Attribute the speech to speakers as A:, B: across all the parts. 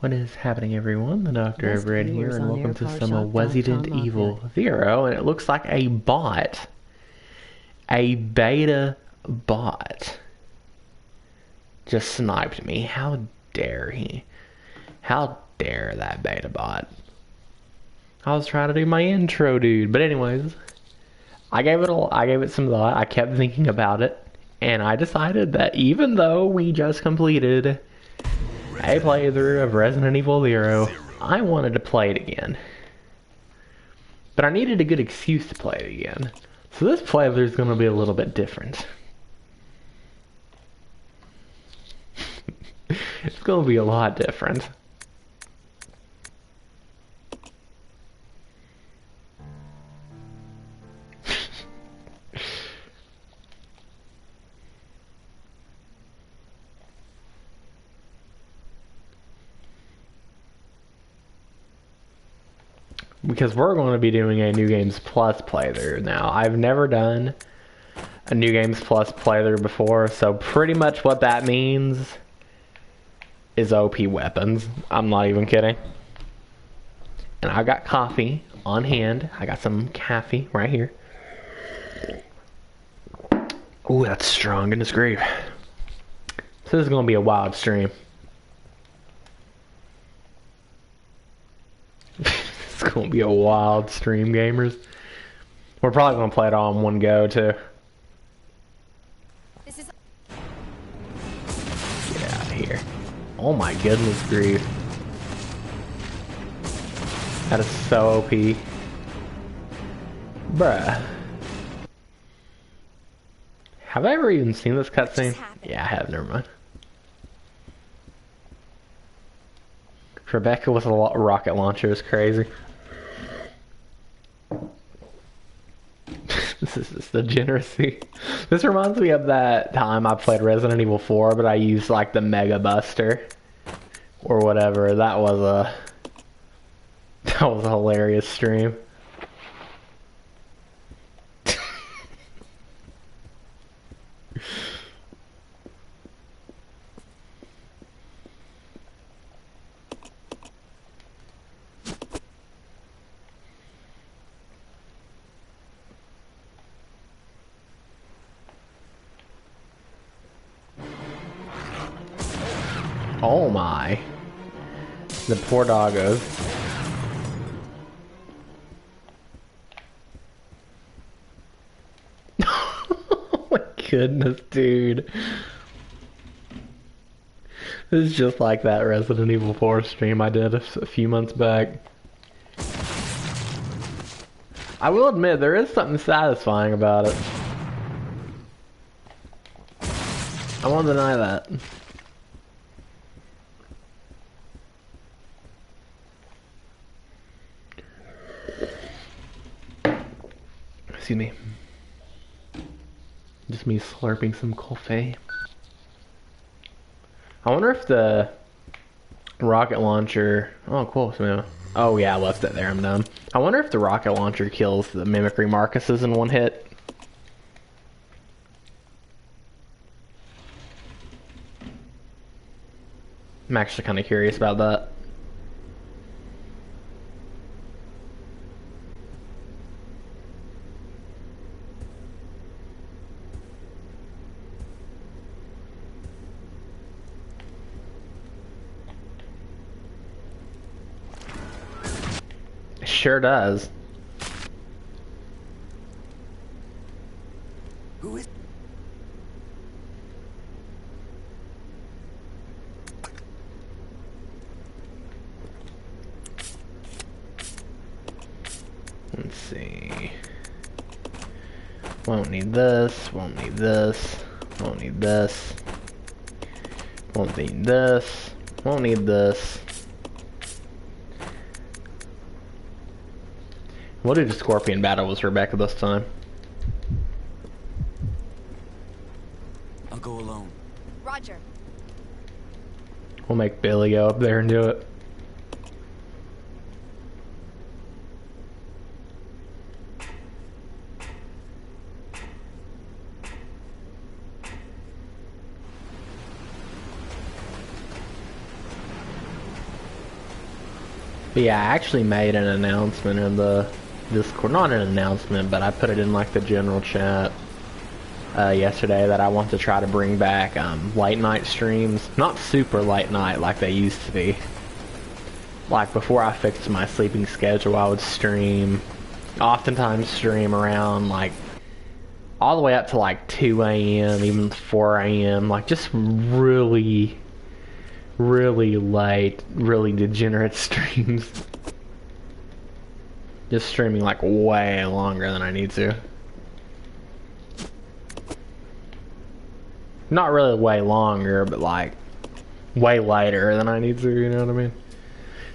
A: What is happening, everyone? The Doctor
B: Best
A: Everett here,
B: viewers
A: and
B: on
A: welcome to some
B: aircarshock.com
A: Resident
B: out there.
A: Evil Zero. And it looks like a bot, a beta bot, just sniped me. How dare he? How dare that beta bot? I was trying to do my intro, dude. But anyways, I gave it some thought. I kept thinking about it, and I decided that even though we just completed a playthrough of Resident Evil Zero, I wanted to play it again. But I needed a good excuse to play it again. So this playthrough is going to be a little bit different. It's going to be a lot different. Because we're going to be doing a New Games Plus playthrough now. I've never done a New Games Plus playthrough before, so pretty much what that means is OP weapons. I'm not even kidding. And I got coffee on hand. I got some coffee right here. Ooh, that's strong. Goodness grief. So this is going to be a wild stream. It's going to be a wild stream, gamers. We're probably going to play it all in one go, too.
B: This is
A: Get out of here. Oh my goodness grief. That is so OP. Bruh. Have I ever even seen this cutscene? Yeah, I have. Never mind. Rebecca with a rocket launcher is crazy. This is just degeneracy. This reminds me of that time I played Resident Evil 4, but I used like the Mega Buster or whatever. That was a hilarious stream. Oh my. The poor doggos. Oh my goodness, dude. This is just like that Resident Evil 4 stream I did a few months back. I will admit, there is something satisfying about it. I won't deny that. Excuse me. Just me slurping some coffee. I wonder if the rocket launcher... Oh, cool. So, oh, yeah, I left it there. I'm done. I wonder if the rocket launcher kills the mimicry Marcuses in one hit. I'm actually kind of curious about that. It sure does.
B: who is
A: Let's see. Won't need this. Won't need this. Won't need this. Won't need this. Won't need this. We'll do the Scorpion battle with Rebecca this time.
B: I'll go alone.
C: Roger.
A: We'll make Billy go up there and do it. But yeah, I actually made an announcement in the Discord. Not an announcement, but I put it in like the general chat yesterday that I want to try to bring back late night streams. Not super late night like they used to be. Like before I fixed my sleeping schedule, I would oftentimes stream around like all the way up to like 2 a.m., even 4 a.m. Like just really late, really degenerate streams. Just streaming like way longer than I need to. Not really way longer, but like way later than I need to, you know what I mean?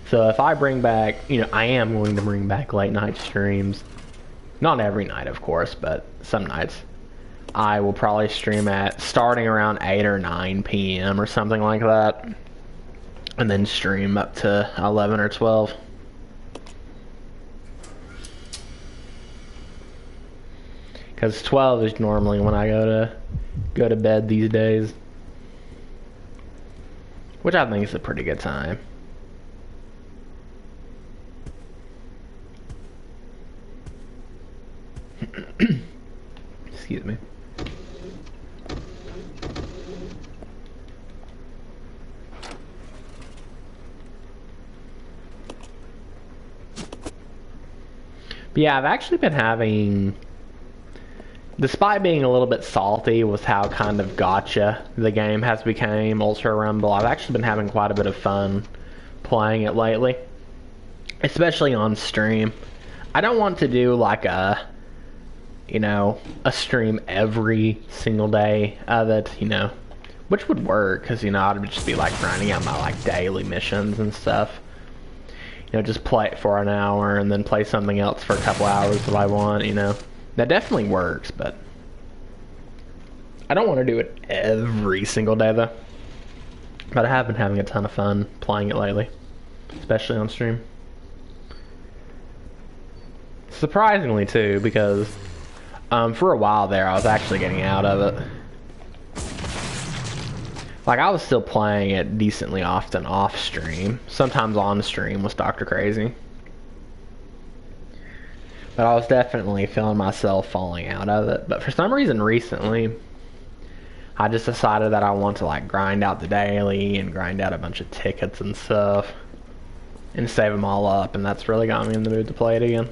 A: So if I bring back, I am going to bring back late night streams. Not every night, of course, but some nights. I will probably stream at starting around 8 or 9 p.m. or something like that. And then stream up to 11 or 12. Because 12 is normally when I go to bed these days. Which I think is a pretty good time. Excuse me. But yeah, I've actually been having, despite being a little bit salty with how kind of gotcha the game has become, Ultra Rumble, I've actually been having quite a bit of fun playing it lately. Especially on stream. I don't want to do like a stream every single day of it, which would work, because, I'd just be like grinding out my like daily missions and stuff. Just play it for an hour and then play something else for a couple hours if I want, That definitely works, but I don't want to do it every single day, though. But I have been having a ton of fun playing it lately, especially on stream. Surprisingly, too, because for a while there, I was actually getting out of it. Like, I was still playing it decently often off stream. Sometimes on stream with Dr. Crazy. But I was definitely feeling myself falling out of it. But for some reason recently, I just decided that I want to like grind out the daily and grind out a bunch of tickets and stuff. And save them all up. And that's really got me in the mood to play it again.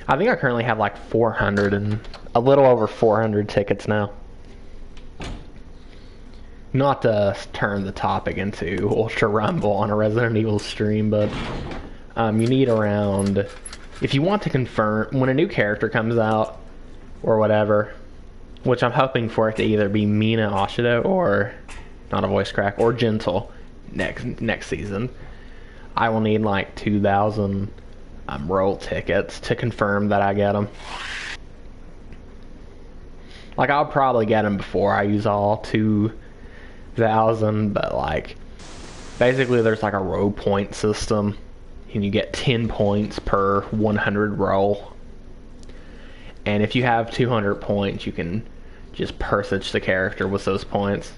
A: I think I currently have like 400 and a little over 400 tickets now. Not to turn the topic into Ultra Rumble on a Resident Evil stream, but you need around, if you want to confirm, when a new character comes out, or whatever, which I'm hoping for it to either be Mina Ashido, or, not a voice crack, or Gentle next season, I will need like 2,000 roll tickets to confirm that I get them. Like, I'll probably get them before I use all 2,000, but like, basically there's like a row point system, and you get 10 points per 100 roll. And if you have 200 points, you can just persich the character with those points.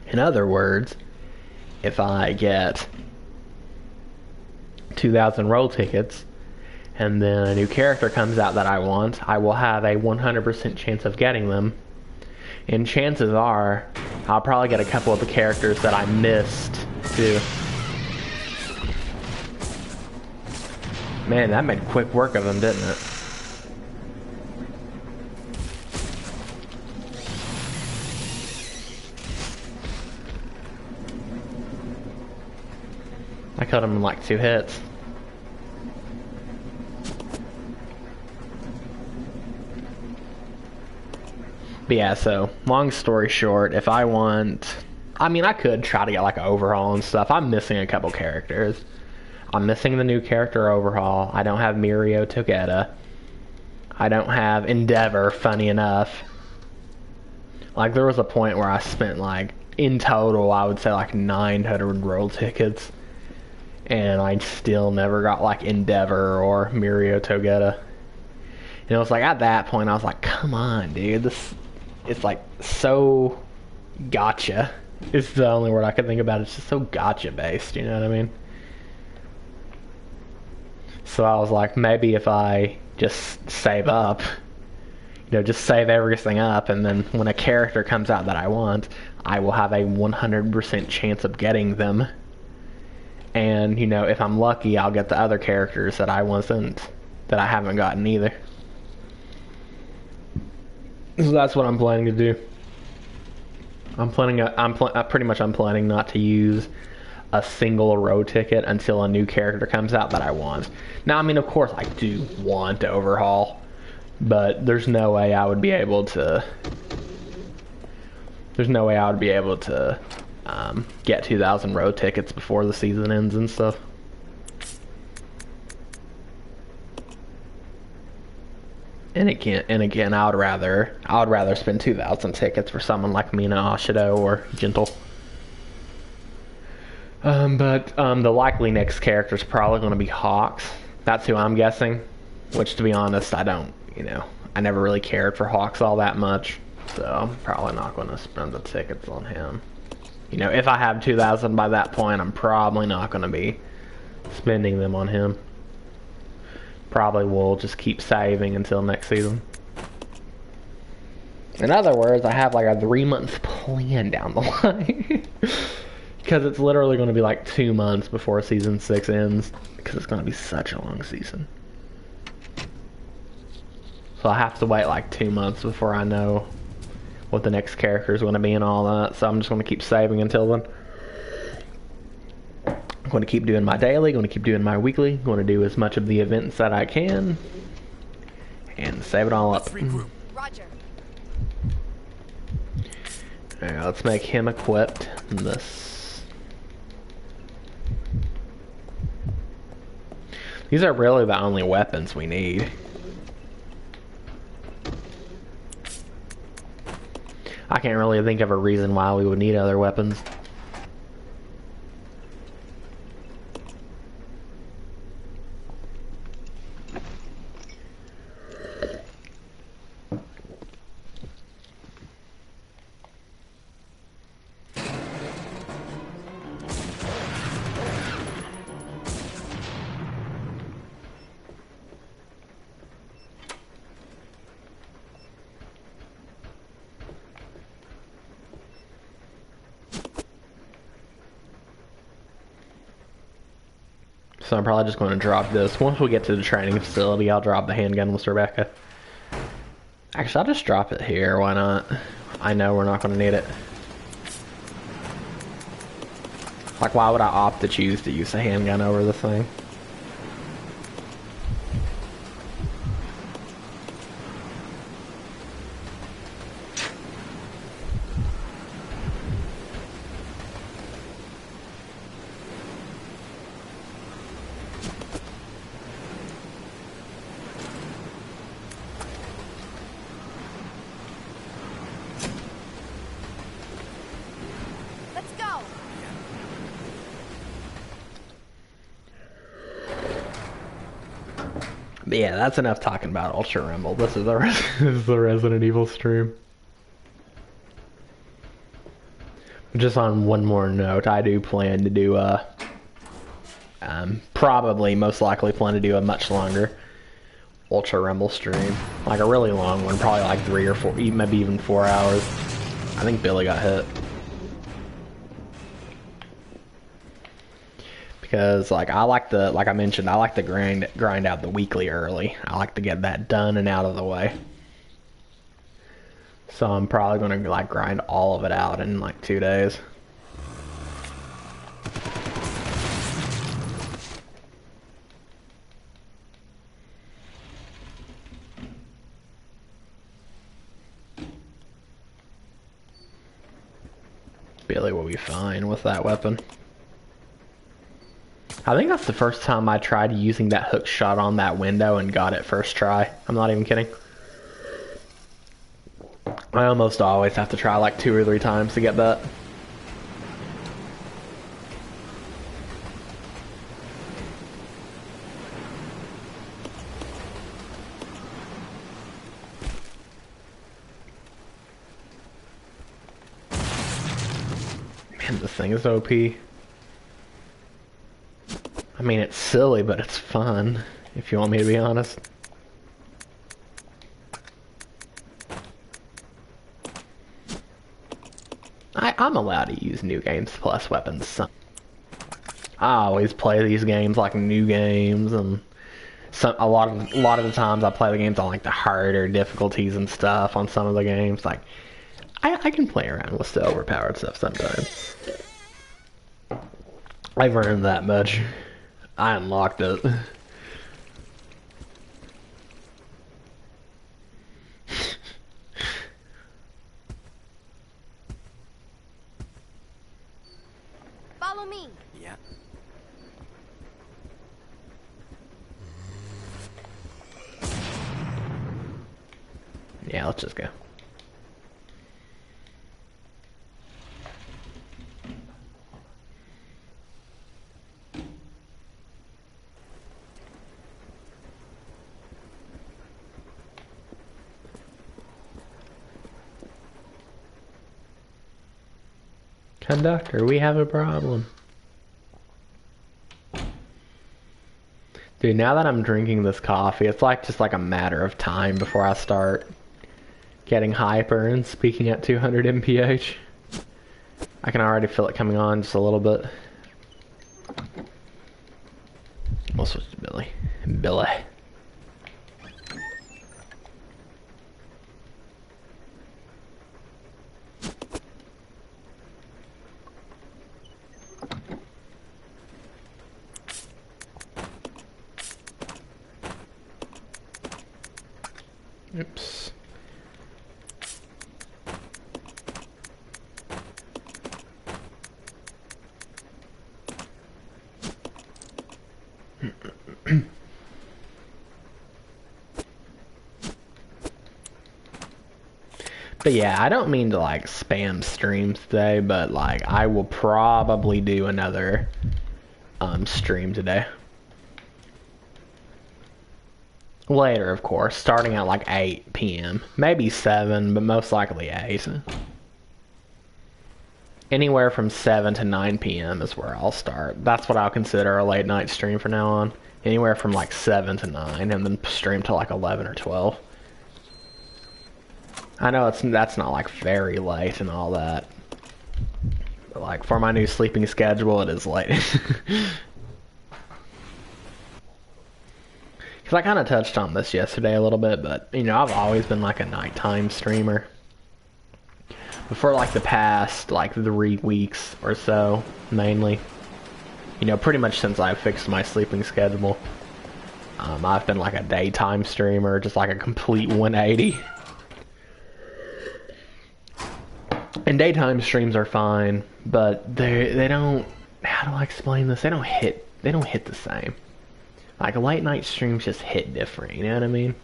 A: In other words, if I get 2,000 roll tickets, and then a new character comes out that I want, I will have a 100% chance of getting them. And chances are, I'll probably get a couple of the characters that I missed, too. Man, that made quick work of them, didn't it? I killed him in like 2 hits. But yeah, so, long story short, if I want, I mean, I could try to get like an overhaul and stuff. I'm missing a couple characters. I'm missing the new character overhaul. I don't have Mirio Togeda. I don't have Endeavor, funny enough. Like, there was a point where I spent like, in total, I would say like 900 roll tickets. And I still never got like Endeavor or Mirio Togeda. And it was like, at that point, I was like, come on, dude. It's like so gotcha. It's the only word I could think about. It's just so gotcha based, you know what I mean? So I was like, maybe if I just save up, just save everything up, and then when a character comes out that I want, I will have a 100% chance of getting them. And, if I'm lucky, I'll get the other characters that I haven't gotten either. So that's what I'm planning to do. I'm planning not to use a single row ticket until a new character comes out that I want. Now, I mean, of course, I do want to overhaul, but there's no way I would be able to. Get 2,000 row tickets before the season ends and stuff. And again, I would rather spend 2,000 tickets for someone like Mina Ashido or Gentle. But the likely next character is probably going to be Hawks. That's who I'm guessing. Which, to be honest, I don't. I never really cared for Hawks all that much, so I'm probably not going to spend the tickets on him. If I have 2,000 by that point, I'm probably not going to be spending them on him. Probably will just keep saving until next season. In other words, I have like a 3-month plan down the line. Because it's literally going to be like 2 months before season 6 ends. Because it's going to be such a long season. So I have to wait like 2 months before I know what the next character is going to be and all that. So I'm just going to keep saving until then. I'm going to keep doing my daily, going to keep doing my weekly, going to do as much of the events that I can, and save it all up.
C: Roger.
A: Alright, let's make him equipped. These are really the only weapons we need. I can't really think of a reason why we would need other weapons. So I'm probably just going to drop this. Once we get to the training facility, I'll drop the handgun with Rebecca. Actually, I'll just drop it here. Why not? I know we're not going to need it. Like, why would I opt to choose to use the handgun over the thing?
C: Let's go.
A: But yeah, that's enough talking about Ultra Rumble. This is the Resident Evil stream. Just on one more note, I do plan to do probably, most likely plan to do a much longer Ultra Rumble stream. Like a really long one, probably like 3 or 4, maybe even 4 hours. I think Billy got hit. Because like I mentioned, I like to grind out the weekly early. I like to get that done and out of the way. So I'm probably gonna like grind all of it out in like 2 days. Billy will be fine with that weapon. I think that's the first time I tried using that hook shot on that window and got it first try. I'm not even kidding. I almost always have to try like 2 or 3 times to get that. Man, this thing is OP. I mean, it's silly, but it's fun, if you want me to be honest. I'm allowed to use New Games Plus weapons. I always play these games like new games, and a lot of the times I play the games on like the harder difficulties and stuff on some of the games. Like, I can play around with the overpowered stuff sometimes. I've earned that much. I unlocked it.
C: Follow me.
B: Yeah.
A: Yeah, let's just go. Conductor, we have a problem. Dude, now that I'm drinking this coffee, it's like just like a matter of time before I start getting hyper and speaking at 200 mph. I can already feel it coming on just a little bit. We'll switch to Billy. Billy. Oops. But yeah, I don't mean to like spam streams today, but like I will probably do another stream today. Later, of course, starting at like 8 p.m. Maybe 7, but most likely 8. Anywhere from 7 to 9 p.m. is where I'll start. That's what I'll consider a late night stream from now on. Anywhere from like 7 to 9, and then stream to like 11 or 12. I know that's not like very late and all that. But like for my new sleeping schedule, it is late. Because I kind of touched on this yesterday a little bit, but you know, I've always been like a nighttime streamer. But for like the past like 3 weeks or so, mainly, you know, pretty much since I fixed my sleeping schedule, I've been like a daytime streamer, just like a complete 180. And daytime streams are fine, but they don't. How do I explain this? They don't hit the same. Like late night streams just hit different. You know what I mean?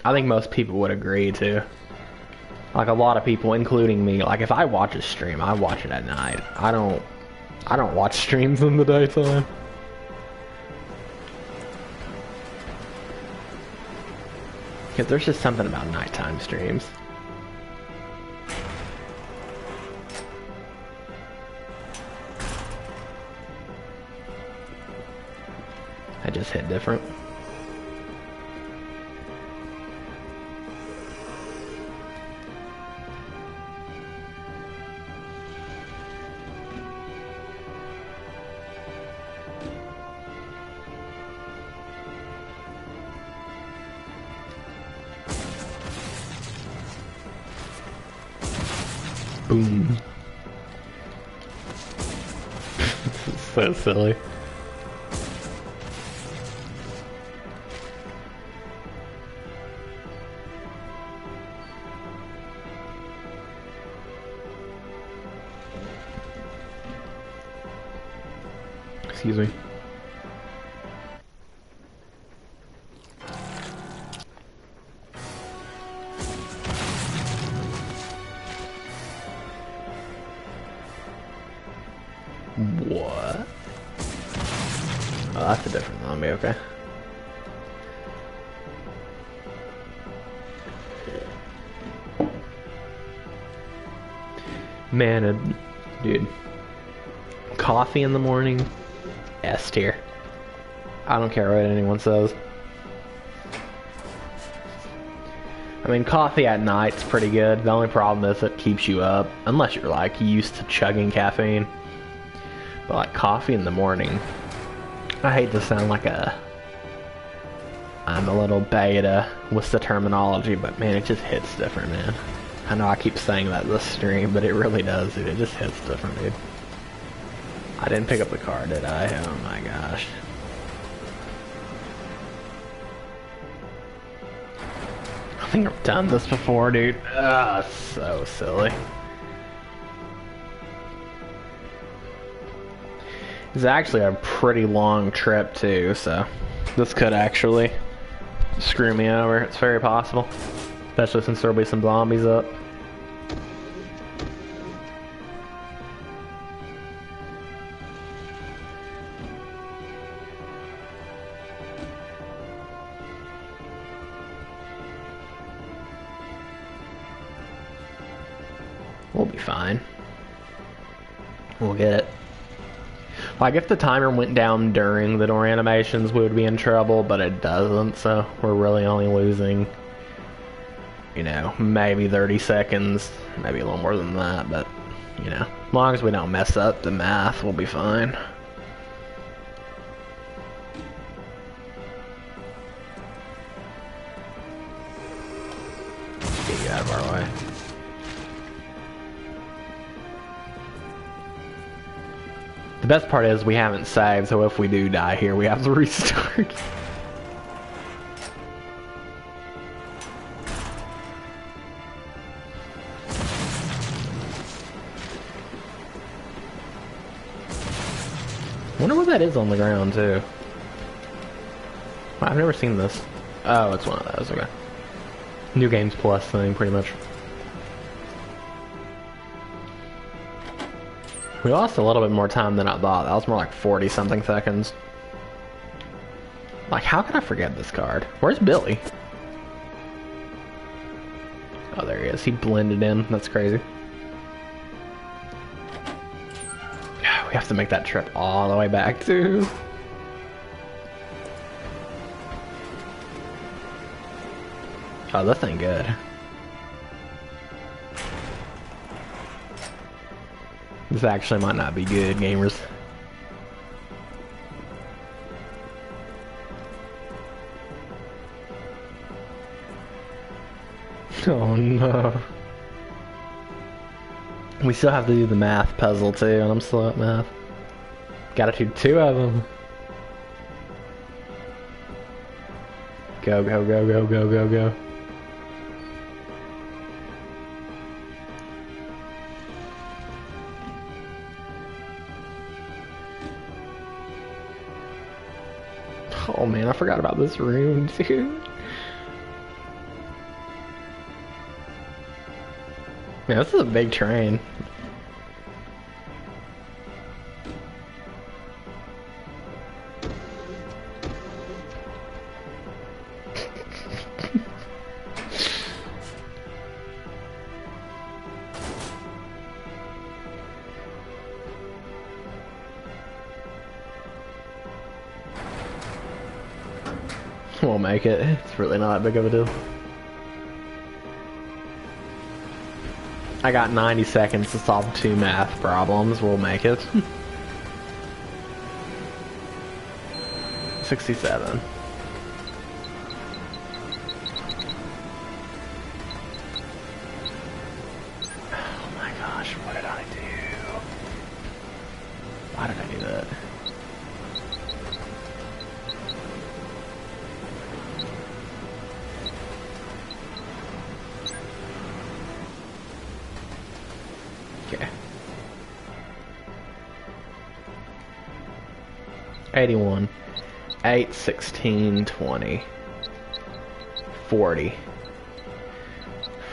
A: I think most people would agree too. Like a lot of people, including me. Like if I watch a stream, I watch it at night. I don't watch streams in the daytime. Because there's just something about nighttime streams. I just hit different. Boom. This is so silly. Excuse me. What? Oh, that's a different zombie, okay. Man, dude, coffee in the morning, S tier. I don't care what anyone says. I mean, coffee at night's pretty good. The only problem is it keeps you up, unless you're like used to chugging caffeine. But like coffee in the morning, I hate to sound like I'm a little beta with the terminology, but man, it just hits different, man. I know I keep saying that this stream, but it really does, dude. It just hits different, dude. I didn't pick up the car, did I? Oh my gosh. I think I've done this before, dude. Ugh, so silly. It's actually a pretty long trip, too, so this could actually screw me over. It's very possible. Especially since there'll be some zombies up. We'll be fine. We'll get it. Like, if the timer went down during the door animations, we would be in trouble, but it doesn't, so we're really only losing, you know, maybe 30 seconds, maybe a little more than that, but, you know, as long as we don't mess up the math, we'll be fine. Get you out of our way. The best part is we haven't saved, so if we do die here, we have to restart. Wonder what that is on the ground, too. I've never seen this. Oh, it's one of those, okay. New Games Plus thing, pretty much. We lost a little bit more time than I thought. That was more like 40-something seconds. Like, how could I forget this card? Where's Billy? Oh, there he is. He blended in. That's crazy. We have to make that trip all the way back, too. Oh, this ain't good. This actually might not be good, gamers. Oh no. We still have to do the math puzzle too, and I'm slow at math. Gotta do 2 of them. Go, go, go, go, go, go, go. Oh man, I forgot about this room, dude. Man, this is a big train. We'll make it. It's really not that big of a deal. I got 90 seconds to solve 2 math problems. We'll make it. 67. Oh my gosh, what did I do? Why did I do that? Okay. 81. 8, 16, 20. 40.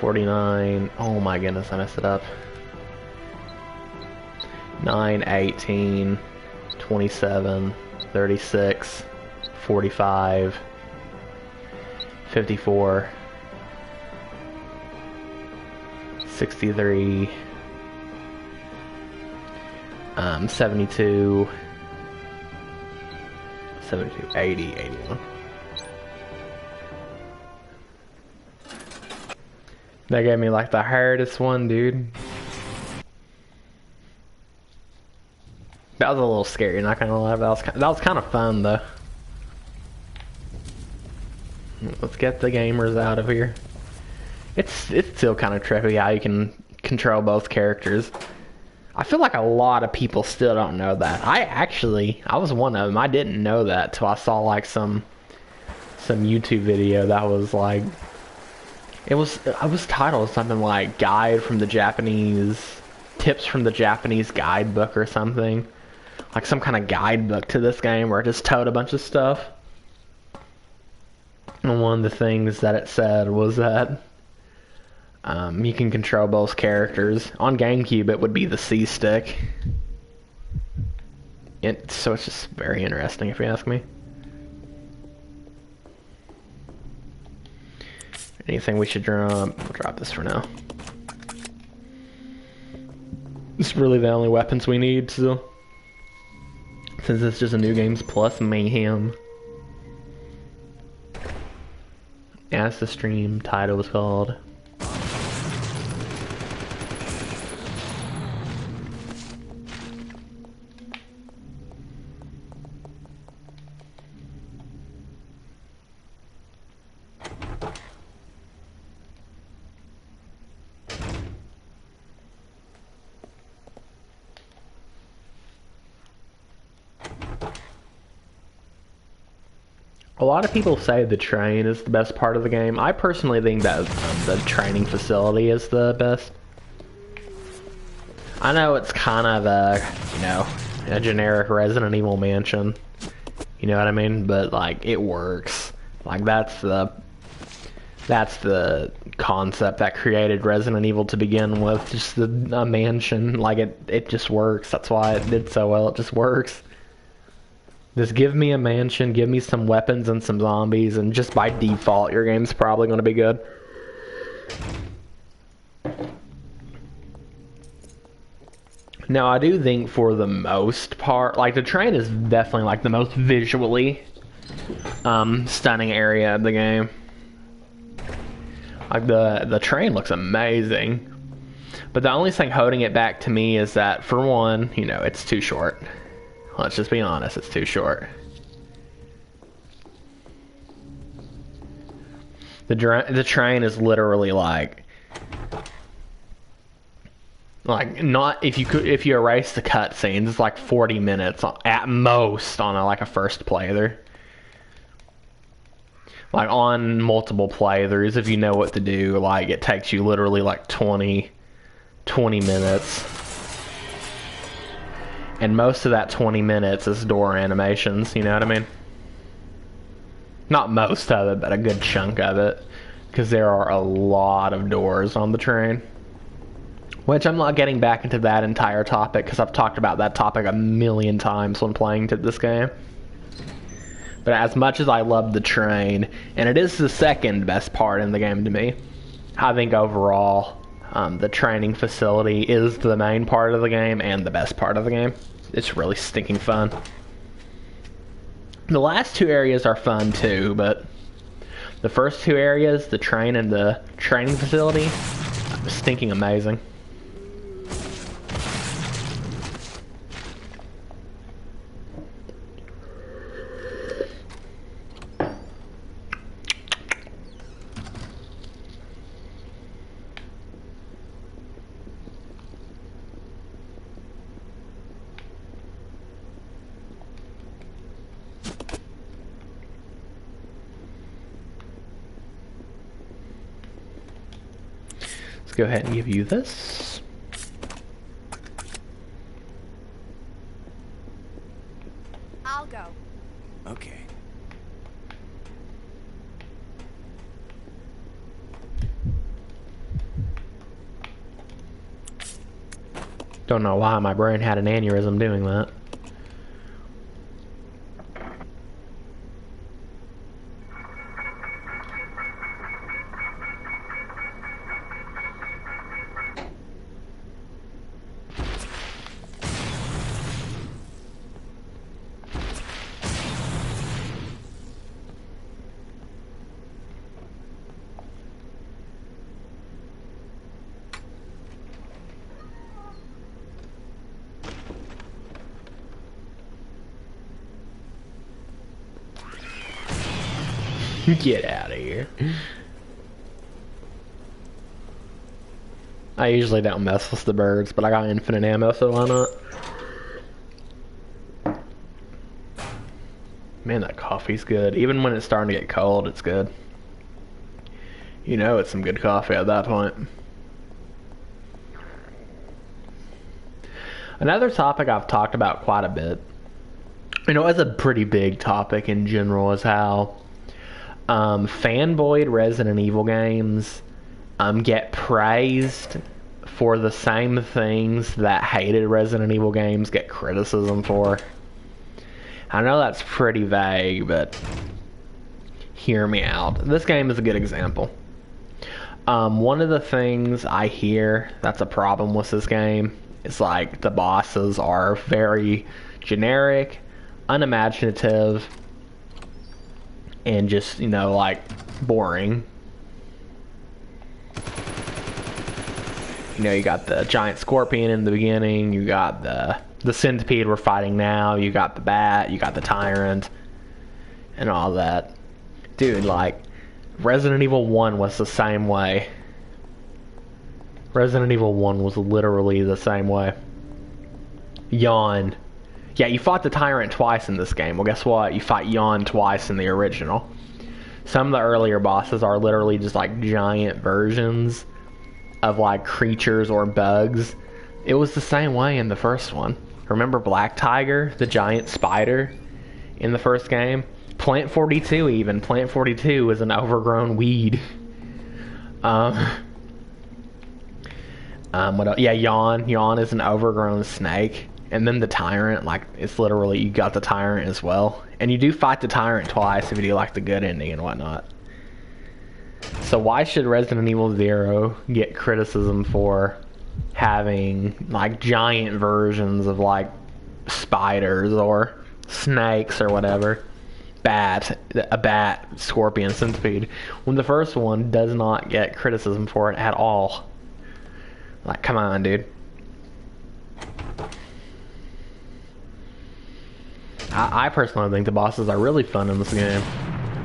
A: 49. Oh my goodness, I messed it up. 9, 18, 27, 36, 45, 54, 63, 72, 72, 80, 81. That gave me like the hardest one, dude. That was a little scary, not gonna lie. That was kind of fun though. Let's get the gamers out of here. It's still kind of trippy how you can control both characters. I feel like a lot of people still don't know that. I was one of them. I didn't know that till I saw like some YouTube video that was like, it was titled something like tips from the Japanese guidebook or something. Like some kind of guidebook to this game where it just told a bunch of stuff. And one of the things that it said was that you can control both characters. On GameCube, it would be the C stick. So it's just very interesting, if you ask me. Anything we should drop? We'll drop this for now. It's really the only weapons we need, so. Since it's just a new games plus Mayhem. As the stream title was called. A lot of people say the train is the best part of the game. I personally think that the training facility is the best. I know it's kind of a generic Resident Evil mansion. You know what I mean? But like it works. Like that's the concept that created Resident Evil to begin with. Just a mansion. Like it just works. That's why it did so well. It just works. Just give me a mansion, give me some weapons and some zombies, and just by default, your game's probably going to be good. Now, I do think for the most part, like the train is definitely like the most visually stunning area of the game. Like the train looks amazing. But the only thing holding it back to me is that, for one, it's too short. Let's just be honest, it's too short. The train is literally like not if you erase the cutscenes, it's like 40 minutes at most on a first playthrough. Like on multiple playthroughs, if you know what to do, like it takes you literally like 20 minutes. And most of that 20 minutes is door animations, you know what I mean? Not most of it, but a good chunk of it. Because there are a lot of doors on the train. Which I'm not getting back into that entire topic, because I've talked about that topic a million times when playing this game. But as much as I love the train, and it is the second best part in the game to me, I think overall the training facility is the main part of the game and the best part of the game. It's really stinking fun. The last two areas are fun too, but the first two areas, the train and the training facility, stinking amazing. Let's go ahead and give you this.
C: I'll go.
B: Okay.
A: Don't know why my brain had an aneurysm doing that. Get out of here. I usually don't mess with the birds, but I got infinite ammo, so why not? Man, that coffee's good. Even when it's starting to get cold, it's good. You know it's some good coffee at that point. Another topic I've talked about quite a bit, you know, it's a pretty big topic in general, is how fanboyed Resident Evil games get praised for the same things that hated Resident Evil games get criticism for. I know that's pretty vague, but hear me out. This game is a good example. One of the things I hear that's a problem with this game is like the bosses are very generic, unimaginative, and just, you know, like boring. You know, you got the giant scorpion in the beginning, you got the centipede we're fighting now, you got the bat, you got the tyrant, and all that. Dude, like, Resident Evil 1 was the same way. Resident Evil 1 was literally the same way. Yawn. Yeah, you fought the tyrant twice in this game. Well, guess what? You fight Yawn twice in the original. Some of the earlier bosses are literally just like giant versions of like creatures or bugs. It was the same way in the first one. Remember Black Tiger, the giant spider in the first game? Plant 42 even. Plant 42 is an overgrown weed. What else? Yeah, Yawn. Yawn is an overgrown snake. And then the tyrant, like, it's literally, you got the tyrant as well. And you do fight the tyrant twice if you do like the good ending and whatnot. So why should Resident Evil 0 get criticism for having like giant versions of like spiders or snakes or whatever? A bat, scorpion, centipede, when the first one does not get criticism for it at all. Like, come on, dude. I personally think the bosses are really fun in this game.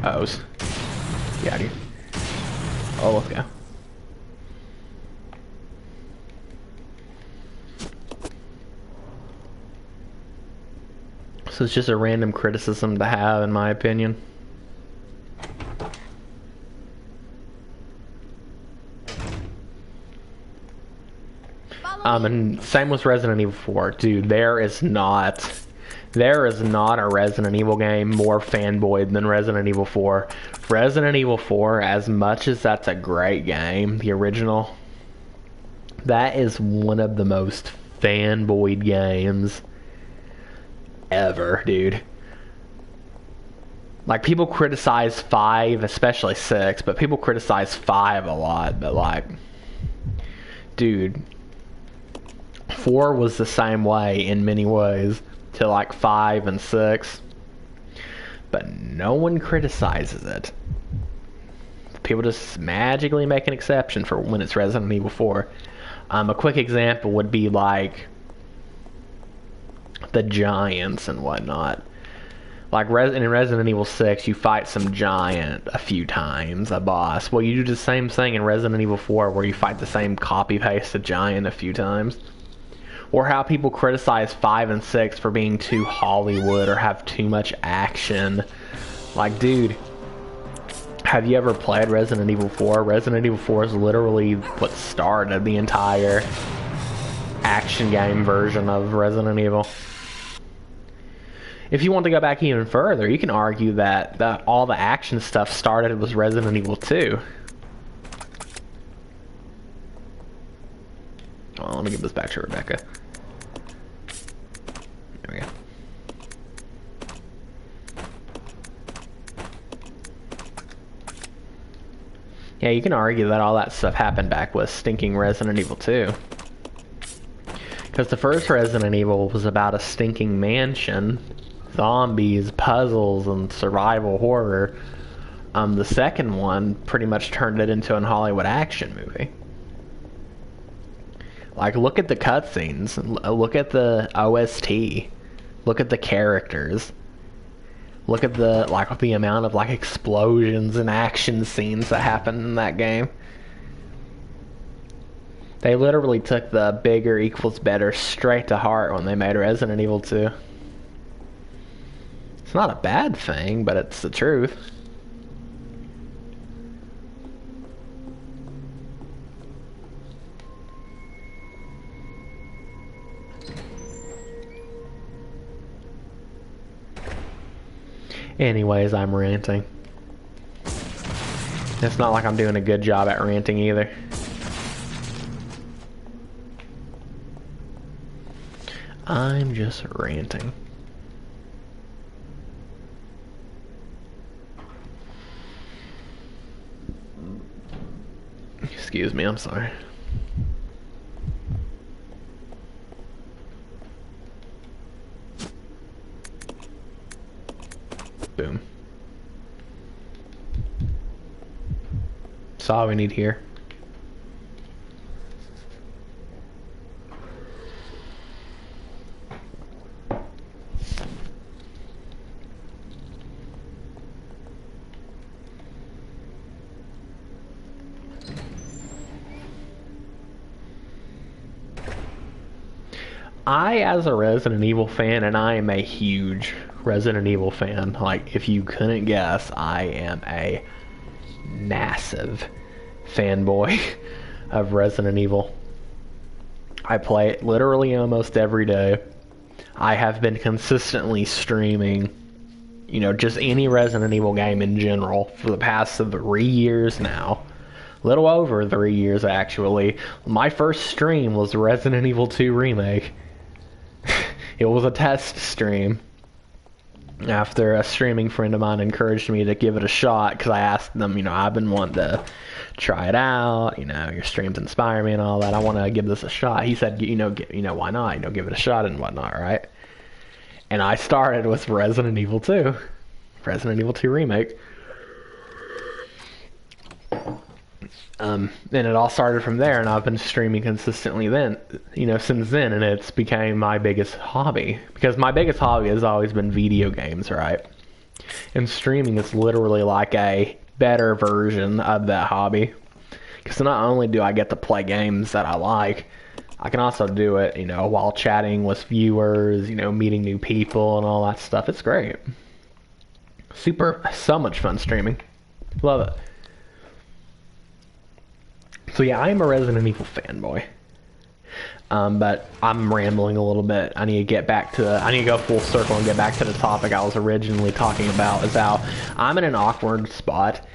A: Uh-ohs. Yeah, dude. Oh, let's go. So it's just a random criticism to have, in my opinion. And same with Resident Evil 4. Dude, there is not a Resident Evil game more fanboyed than Resident Evil 4. Resident Evil 4, as much as that's a great game, the original, that is one of the most fanboyed games ever, dude. Like, people criticize 5, especially 6, but people criticize 5 a lot, but like, dude, 4 was the same way in many ways to like 5 and 6, but no one criticizes it. People just magically make an exception for when it's Resident Evil 4. A quick example would be like the giants and whatnot. Like in Resident Evil 6, you fight some giant a few times, a boss. Well, you do the same thing in Resident Evil 4 where you fight the same copy-pasted giant a few times. Or how people criticize 5 and 6 for being too Hollywood or have too much action. Like, dude, have you ever played Resident Evil 4? Resident Evil 4 is literally what started the entire action game version of Resident Evil. If you want to go back even further, you can argue that all the action stuff started with Resident Evil 2. Oh, let me give this back to Rebecca. There we go. Yeah, you can argue that all that stuff happened back with stinking Resident Evil 2. Because the first Resident Evil was about a stinking mansion, zombies, puzzles, and survival horror. The second one pretty much turned it into an Hollywood action movie. Like, look at the cutscenes, look at the OST, look at the characters. Look at the amount of like explosions and action scenes that happen in that game. They literally took the bigger equals better straight to heart when they made Resident Evil 2. It's not a bad thing, but it's the truth. Anyways, I'm ranting. It's not like I'm doing a good job at ranting either. I'm just ranting. Excuse me, I'm sorry. Boom. That's all we need here. As a Resident Evil fan, and I am a huge Resident Evil fan, like, if you couldn't guess, I am a massive fanboy of Resident Evil. I play it literally almost every day. I have been consistently streaming, you know, just any Resident Evil game in general for the past 3 years now. Little over 3 years, actually. My first stream was Resident Evil 2 Remake. It was a test stream after a streaming friend of mine encouraged me to give it a shot, because I asked them, you know, I've been wanting to try it out, you know, your streams inspire me and all that, I want to give this a shot. He said, you know, why not, you know, give it a shot and whatnot, right? And I started with Resident Evil 2 Remake. And it all started from there, and I've been streaming consistently then, you know, since then, and it's became my biggest hobby, because my biggest hobby has always been video games, right? And streaming is literally like a better version of that hobby, because not only do I get to play games that I like, I can also do it, you know, while chatting with viewers, you know, meeting new people and all that stuff. It's great. So much fun streaming. Love it. So yeah, I am a Resident Evil fanboy. But I'm rambling a little bit. I need to go full circle and get back to the topic I was originally talking about, is how I'm in an awkward spot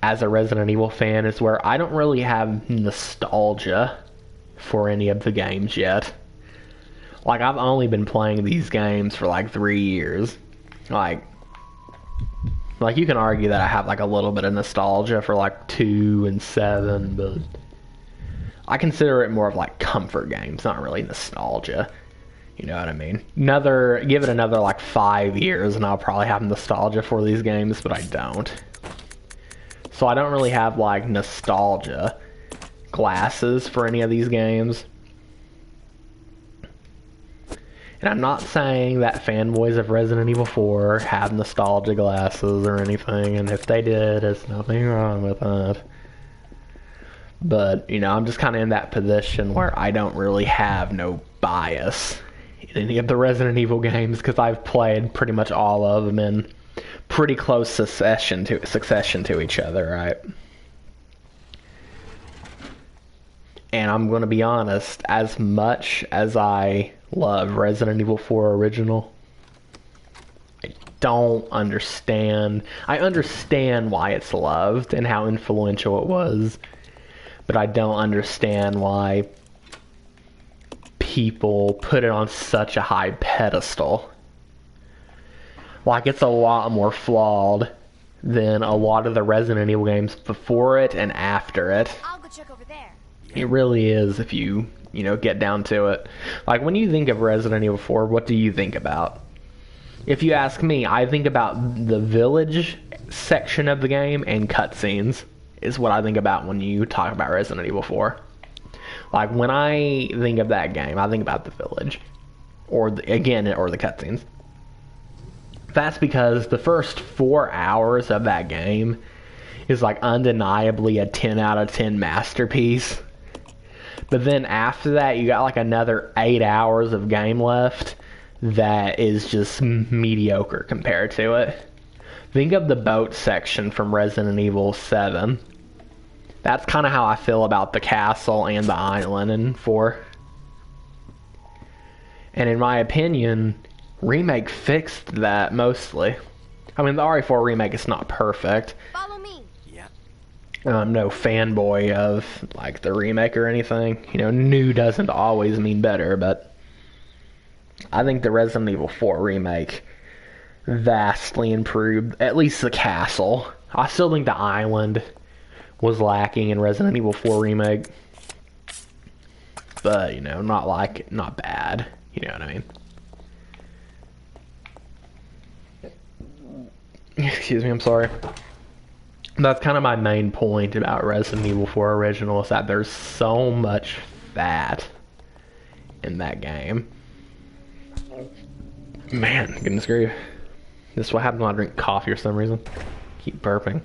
A: as a Resident Evil fan, is where I don't really have nostalgia for any of the games yet. Like, I've only been playing these games for like 3 years. Like you can argue that I have like a little bit of nostalgia for like 2 and 7, but I consider it more of like comfort games, not really nostalgia. You know what I mean? Give it another like 5 years and I'll probably have nostalgia for these games, but I don't. So I don't really have like nostalgia glasses for any of these games. And I'm not saying that fanboys of Resident Evil 4 have nostalgia glasses or anything, and if they did, there's nothing wrong with that. But, you know, I'm just kind of in that position where I don't really have no bias in any of the Resident Evil games, because I've played pretty much all of them in pretty close succession to each other, right? And I'm going to be honest, as much as I love Resident Evil 4 Original, I don't understand. I understand why it's loved and how influential it was, but I don't understand why people put it on such a high pedestal. Like, it's a lot more flawed than a lot of the Resident Evil games before it and after it.
C: I'll go check over there.
A: It really is, if you know, get down to it. Like, when you think of Resident Evil 4, what do you think about? If you ask me, I think about the village section of the game and cutscenes is what I think about when you talk about Resident Evil 4. Like, when I think of that game, I think about the village. Or the cutscenes. That's because the first 4 hours of that game is like undeniably a 10 out of 10 masterpiece. But then after that, you got like another 8 hours of game left that is just mediocre compared to it. Think of the boat section from Resident Evil 7. That's kind of how I feel about the castle and the island in 4. And in my opinion, Remake fixed that mostly. I mean, the RE4 remake is not perfect.
C: Follow me.
B: Yeah.
A: I'm no fanboy of like the remake or anything. You know, new doesn't always mean better, but I think the Resident Evil 4 remake vastly improved at least the castle. I still think the island was lacking in Resident Evil 4 remake, but you know, not bad. You know what I mean? Excuse me, I'm sorry. That's kind of my main point about Resident Evil 4 Original, is that there's so much fat in that game. Man, goodness grief. This is what happens when I drink coffee for some reason. Keep burping.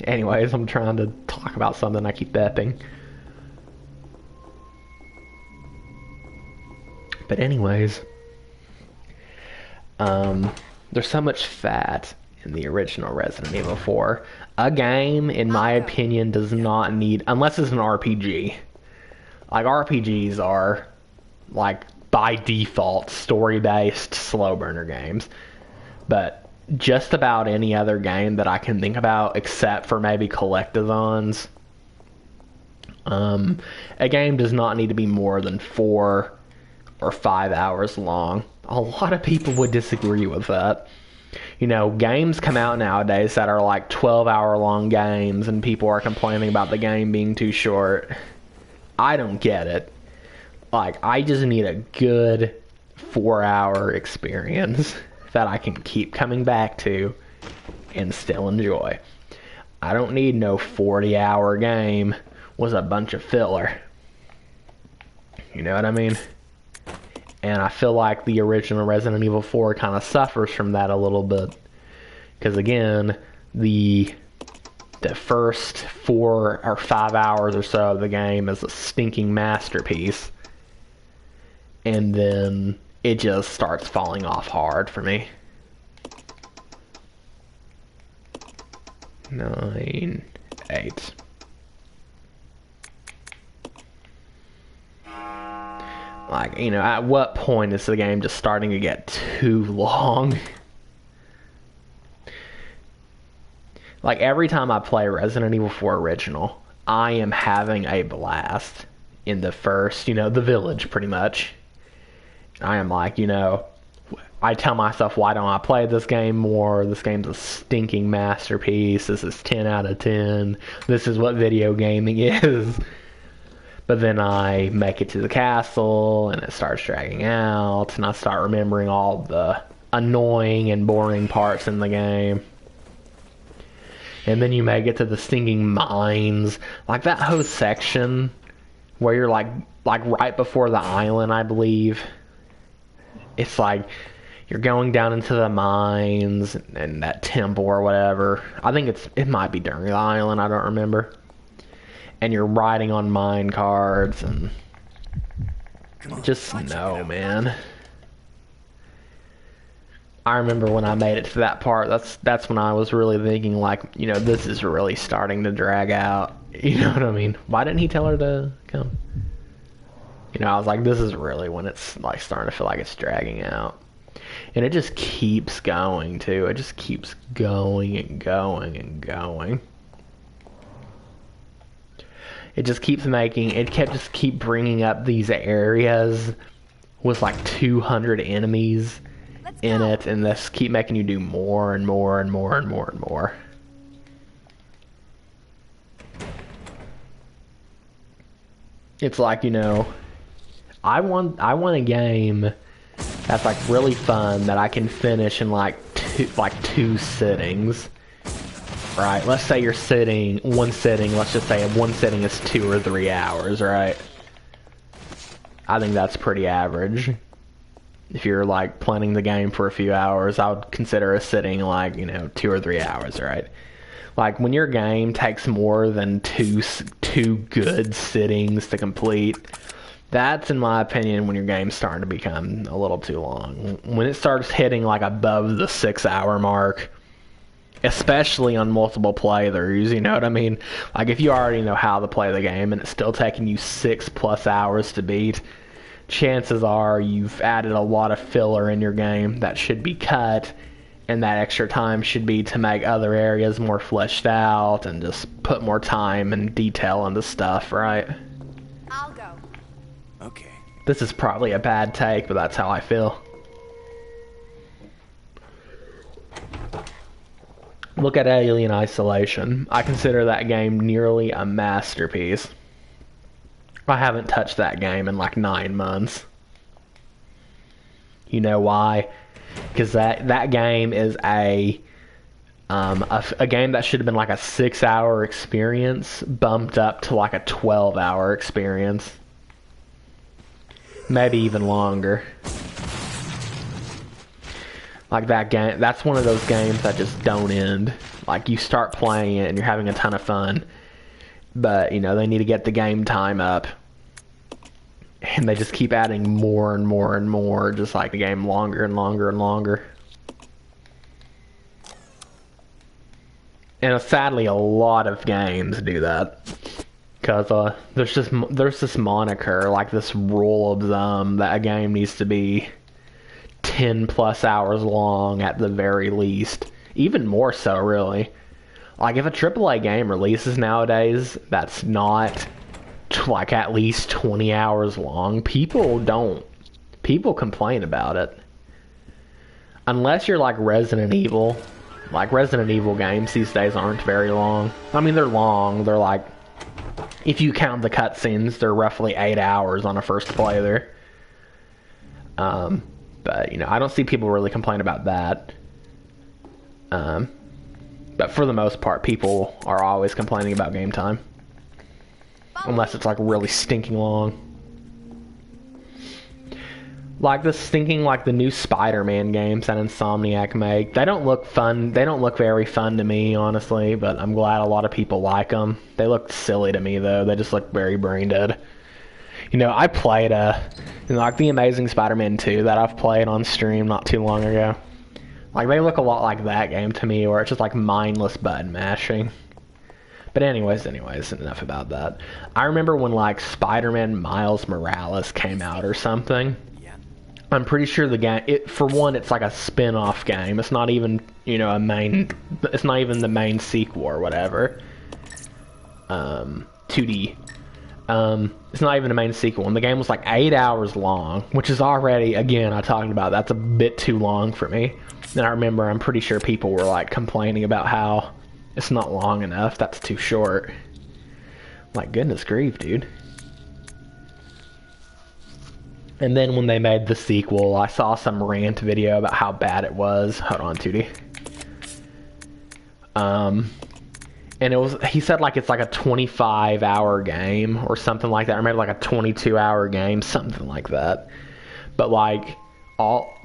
A: Anyways, I'm trying to talk about something, I keep burping. But anyways, there's so much fat in the original Resident Evil 4. A game, in my opinion, does not need, unless it's an RPG. Like, RPGs are, like, by default, story-based, slow-burner games. But just about any other game that I can think about, except for maybe collectathons, a game does not need to be more than 4 or 5 hours long. A lot of people would disagree with that. You know, games come out nowadays that are like 12-hour long games, and people are complaining about the game being too short. I don't get it. Like, I just need a good 4-hour experience that I can keep coming back to and still enjoy. I don't need no 40-hour game with a bunch of filler. You know what I mean? And I feel like the original Resident Evil 4 kind of suffers from that a little bit. Because again, the first 4 or 5 hours or so of the game is a stinking masterpiece. And then it just starts falling off hard for me. 9, 8. Like, you know, at what point is the game just starting to get too long? Like, every time I play Resident Evil 4 Original, I am having a blast in the first, you know, the village, pretty much. I am like, you know, I tell myself, why don't I play this game more? This game's a stinking masterpiece. This is 10 out of 10. This is what video gaming is. But then I make it to the castle, and it starts dragging out, and I start remembering all the annoying and boring parts in the game. And then you make it to the stinking mines. Like, that whole section where you're, like right before the island, I believe. It's like, you're going down into the mines, and that temple or whatever. I think it might be during the island, I don't remember. And you're riding on mine carts, and just no, man. I remember when I made it to that part, that's when I was really thinking, like, you know, this is really starting to drag out. You know what I mean? Why didn't he tell her to come? You know, I was like, this is really when it's like starting to feel like it's dragging out. And it just keeps going too. It just keeps going and going and going. It just keeps making, just keep bringing up these areas with like 200 enemies in it, and this keep making you do more and more and more and more and more. It's like, you know, I want a game that's like really fun that I can finish in like two sittings. Right, let's say you're sitting, one sitting, let's just say one sitting is 2 or 3 hours, right? I think that's pretty average. If you're like planning the game for a few hours, I would consider a sitting like, 2 or 3 hours, right? Like when your game takes more than two good sittings to complete, that's, in my opinion, when your game's starting to become a little too long. When it starts hitting like above the 6 hour mark, especially on multiple playthroughs, you know what I mean? Like if you already know how to play the game and it's still taking you 6+ hours to beat, chances are you've added a lot of filler in your game that should be cut, and that extra time should be to make other areas more fleshed out and just put more time and detail into stuff, right?
C: I'll go.
B: Okay.
A: This is probably a bad take, but that's how I feel. Look at Alien Isolation. I consider that game nearly a masterpiece. I haven't touched that game in like 9 months. You know why? Because that game is a game that should have been like a 6 hour experience bumped up to like a 12 hour experience. Maybe even longer. Like that game, that's one of those games that just don't end. Like you start playing it and you're having a ton of fun, but they need to get the game time up. And they just keep adding more and more and more, just like the game longer and longer and longer. And sadly, a lot of games do that. Because there's this moniker, like this rule of thumb, that a game needs to be 10+ hours long at the very least. Even more so, really. Like if a AAA game releases nowadays that's not like at least 20 hours long, people complain about it. Unless you're like Resident Evil. Like Resident Evil games these days aren't very long. I mean, they're long. They're like, if you count the cutscenes, they're roughly 8 hours on a first playthrough. But I don't see people really complain about that. But for the most part, people are always complaining about game time. Unless it's like really stinking long. Like the new Spider-Man games that Insomniac make. They don't look fun. They don't look very fun to me, honestly, but I'm glad a lot of people like them. They look silly to me, though. They just look very brain dead. I played like the Amazing Spider-Man 2 that I've played on stream not too long ago. Like they look a lot like that game to me, where it's just like mindless button mashing. But anyways, enough about that. I remember when like Spider-Man Miles Morales came out or something.
B: Yeah.
A: I'm pretty sure the game, for one, it's like a spin-off game. It's not even, it's not even the main sequel or whatever. 2D. It's not even the main sequel. And the game was like 8 hours long, which is already, again, I talked about, that's a bit too long for me. And I remember, I'm pretty sure people were like complaining about how it's not long enough, that's too short. Like, goodness grief, dude. And then when they made the sequel, I saw some rant video about how bad it was. Hold on, 2D. And he said like it's like a 25-hour game or something like that, or maybe like a 22-hour game, something like that. But like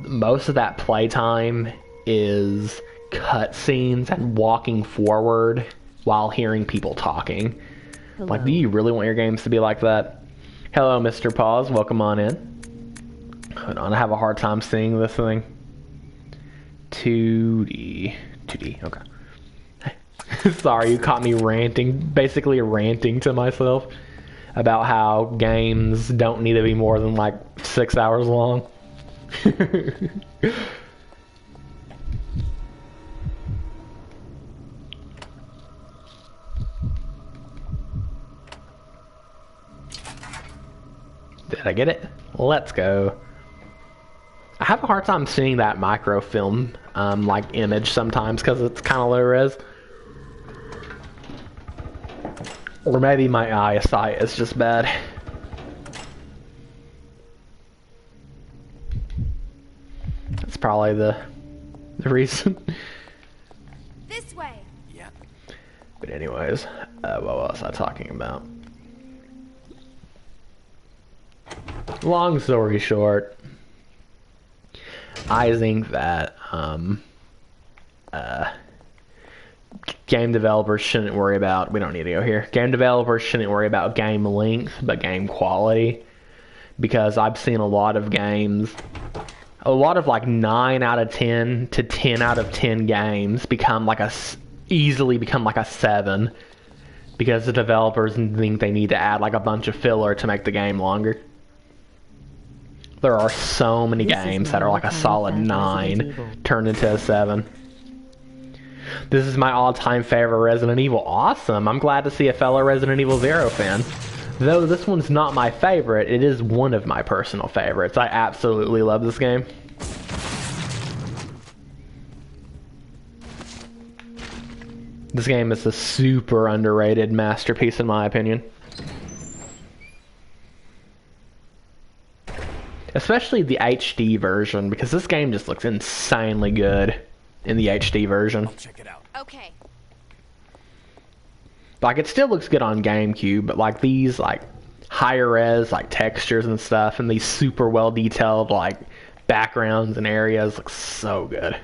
A: most of that playtime is cutscenes and walking forward while hearing people talking. Hello. Like, do you really want your games to be like that? Hello, Mr. Paws. Welcome on in. Hold on, I have a hard time seeing this thing. 2D, okay. Sorry, you caught me basically ranting to myself about how games don't need to be more than like 6 hours long. Did I get it? Let's go. I have a hard time seeing that microfilm like image sometimes because it's kind of low res. Or maybe my eyesight is just bad. That's probably the reason.
C: This way.
B: Yeah.
A: But anyways, what was I talking about? Long story short, I think that game developers shouldn't worry about, we don't need to go here, game developers shouldn't worry about game length, but game quality. Because I've seen a lot of games, a lot of like 9 out of 10 to 10 out of 10 games easily become like a 7. Because the developers think they need to add like a bunch of filler to make the game longer. There are so many games that are like a solid 9 turned into a 7. This is my all-time favorite Resident Evil. Awesome. I'm glad to see a fellow Resident Evil 0 fan. Though this one's not my favorite, it is one of my personal favorites. I absolutely love this game. This game is a super underrated masterpiece in my opinion. Especially the HD version, because this game just looks insanely good in the HD version.
B: I'll check it out.
C: Okay.
A: Like, it still looks good on GameCube, but like these like higher res like textures and stuff and these super well detailed like backgrounds and areas look so good.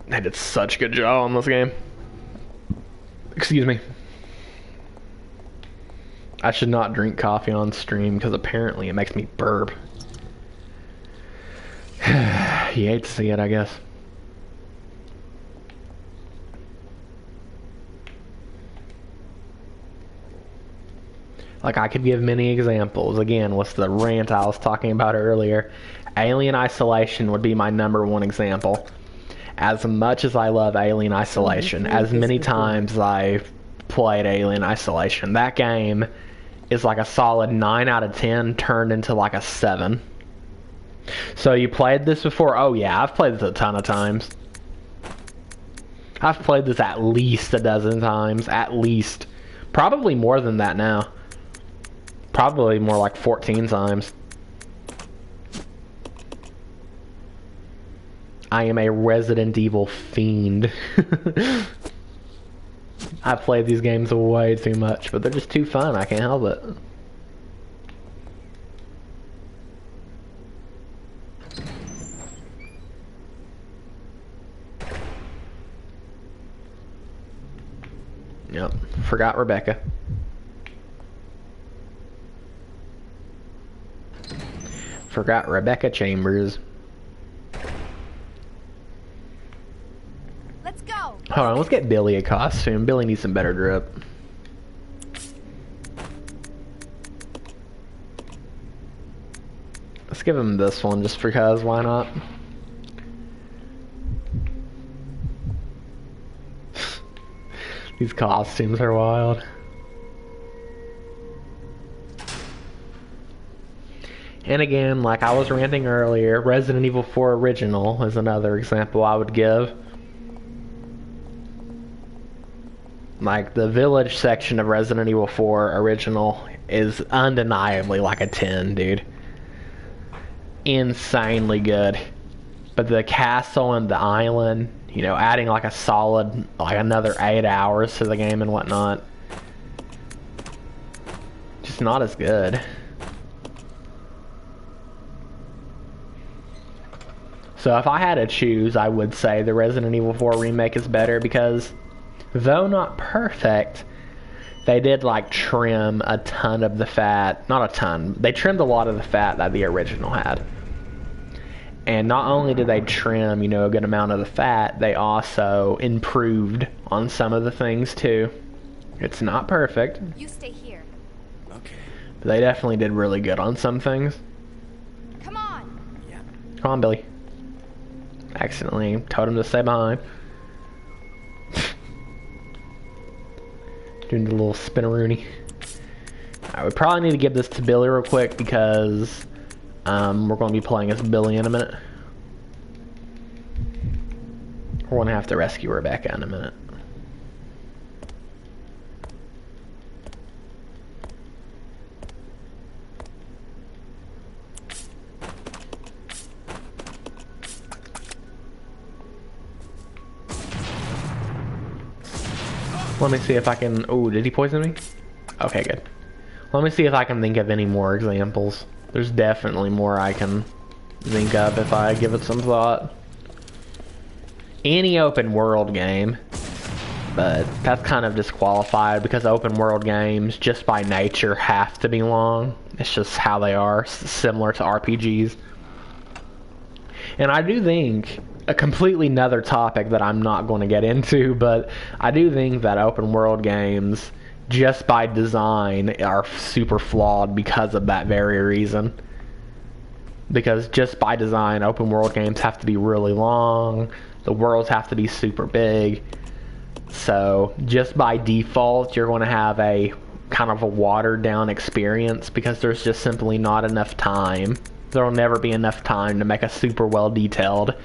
A: They did such a good job on this game. Excuse me. I should not drink coffee on stream because apparently it makes me burp. You hate to see it, I guess. Like, I could give many examples. Again, what's the rant I was talking about earlier? Alien Isolation would be my #1 example. As much as I love Alien Isolation, as many times as I've played Alien Isolation, that game is like a solid 9 out of 10 turned into like a 7. So you played this before? Oh yeah, I've played this a ton of times. I've played this at least a dozen times, at least. Probably more than that now. Probably more like 14 times. I am a Resident Evil fiend. I played these games way too much, but they're just too fun. I can't help it. Yep, forgot Rebecca. Forgot Rebecca Chambers.
C: Let's go.
A: Hold on, let's get Billy a costume. Billy needs some better drip. Let's give him this one just because, why not? These costumes are wild. And again, like I was ranting earlier, Resident Evil 4 Original is another example I would give. Like, the village section of Resident Evil 4 Original is undeniably like a 10, dude. Insanely good. But the castle and the island, you know, adding like a solid, like another 8 hours to the game and whatnot. Just not as good. So if I had to choose, I would say the Resident Evil 4 remake is better because, though not perfect, they did like trim a ton of the fat. Not a ton. They trimmed a lot of the fat that the original had. And not only did they trim, you know, a good amount of the fat, they also improved on some of the things too. It's not perfect.
C: You stay here.
B: Okay.
A: But they definitely did really good on some things.
C: Come on.
B: Yeah.
A: Come on, Billy. Accidentally told him to stay behind. Doing the little spinneroonie. I would probably need to give this to Billy real quick because we're going to be playing as Billy in a minute. We're going to have to rescue Rebecca in a minute. Let me see if I can... Oh, did he poison me? Okay, good. Let me see if I can think of any more examples. There's definitely more I can think of if I give it some thought. Any open world game, but that's kind of disqualified because open world games, just by nature, have to be long. It's just how they are, similar to RPGs. And I do think, a completely another topic that I'm not going to get into, but I do think that open world games, just by design, are super flawed because of that very reason. Because just by design, open world games have to be really long, the worlds have to be super big, so just by default you're going to have a kind of a watered down experience because there's just simply not enough time. There will never be enough time to make a super well detailed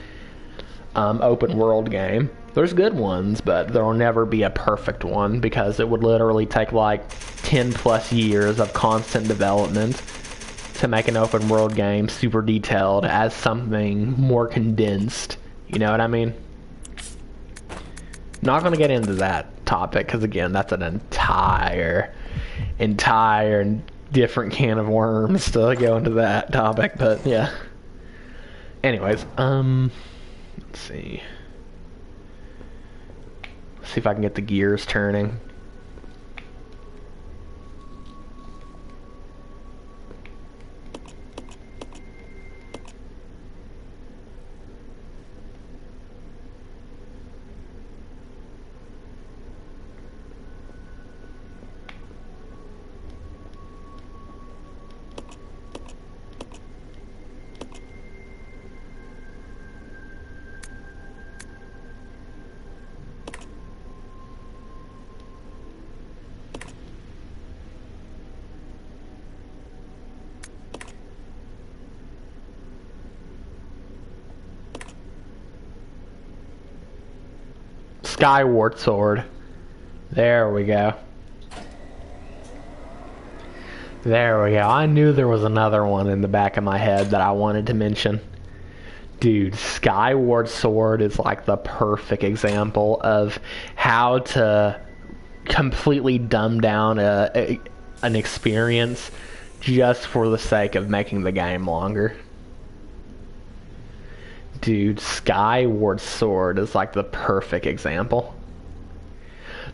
A: open world game. There's good ones, but there will never be a perfect one because it would literally take like 10 plus years of constant development to make an open world game super detailed as something more condensed. You know what I mean? Not going to get into that topic because again, that's an entire different can of worms to go into that topic, but yeah. Anyways, let's see. Let's see if I can get the gears turning. Skyward Sword. There we go. There we go. I knew there was another one in the back of my head that I wanted to mention. Dude, Skyward Sword is like the perfect example of how to completely dumb down an experience just for the sake of making the game longer. Dude, Skyward Sword is like the perfect example.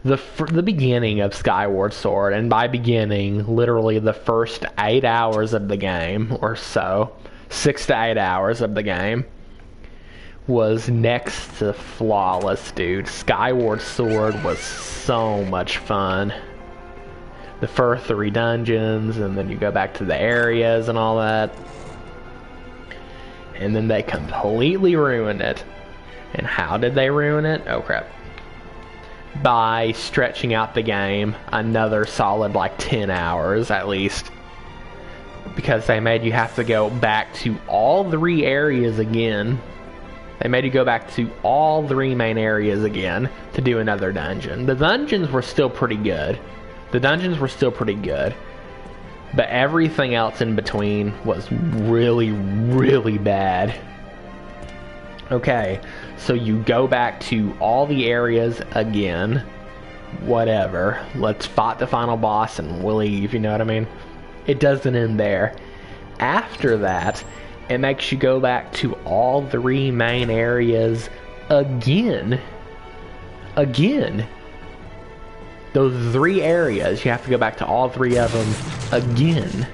A: The beginning of Skyward Sword, and by beginning, literally the first 8 hours of the game, or so, 6 to 8 hours of the game, was next to flawless, dude. Skyward Sword was so much fun. The first 3 dungeons, and then you go back to the areas and all that. And then they completely ruined it. And how did they ruin it? Oh crap. By stretching out the game another solid like 10 hours at least. Because they made you have to go back to all 3 areas again. They made you go back to all 3 main areas again to do another dungeon. The dungeons were still pretty good. But everything else in between was really, really bad. Okay, so you go back to all the areas again. Whatever. Let's fight the final boss and we'll leave, you know what I mean? It doesn't end there. After that, it makes you go back to all 3 main areas again. Those 3 areas, you have to go back to all 3 of them again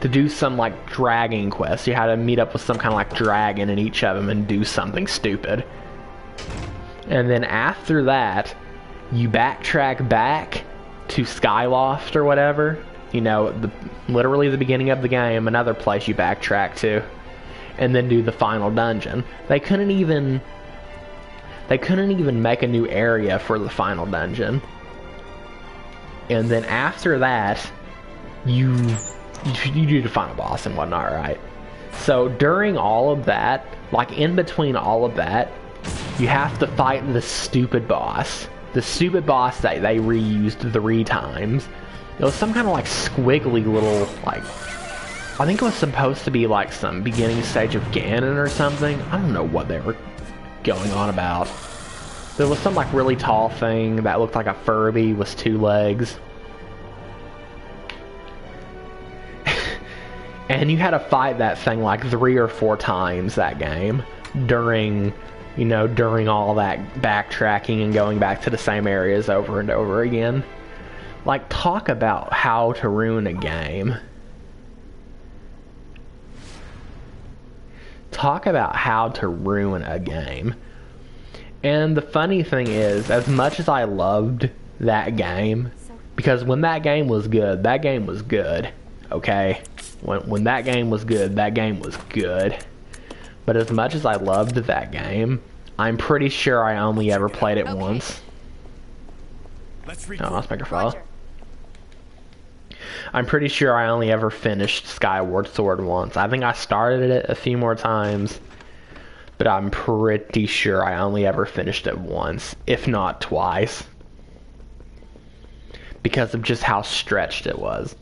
A: to do some like dragon quest. You had to meet up with some kind of like dragon in each of them and do something stupid. And then after that, you backtrack back to Skyloft or whatever. You know, literally the beginning of the game, another place you backtrack to, and then do the final dungeon. They couldn't even make a new area for the final dungeon. And then after that, you do the final boss and whatnot, right? So during all of that, like in between all of that, you have to fight the stupid boss. The stupid boss that they reused 3 times. It was some kind of like squiggly little, like, I think it was supposed to be like some beginning stage of Ganon or something. I don't know what they were going on about. There was some like really tall thing that looked like a Furby with 2 legs. And you had to fight that thing like 3 or 4 times that game during, you know, during all that backtracking and going back to the same areas over and over again. Like, talk about how to ruin a game. Talk about how to ruin a game. And the funny thing is, as much as I loved that game, because when that game was good, that game was good, okay? When that game was good, that game was good. But as much as I loved that game, I'm pretty sure I only ever played it once. Oh, let's make her follow. I'm pretty sure I only ever finished Skyward Sword once. I think I started it a few more times, but I'm pretty sure I only ever finished it once, if not twice. Because of just how stretched it was.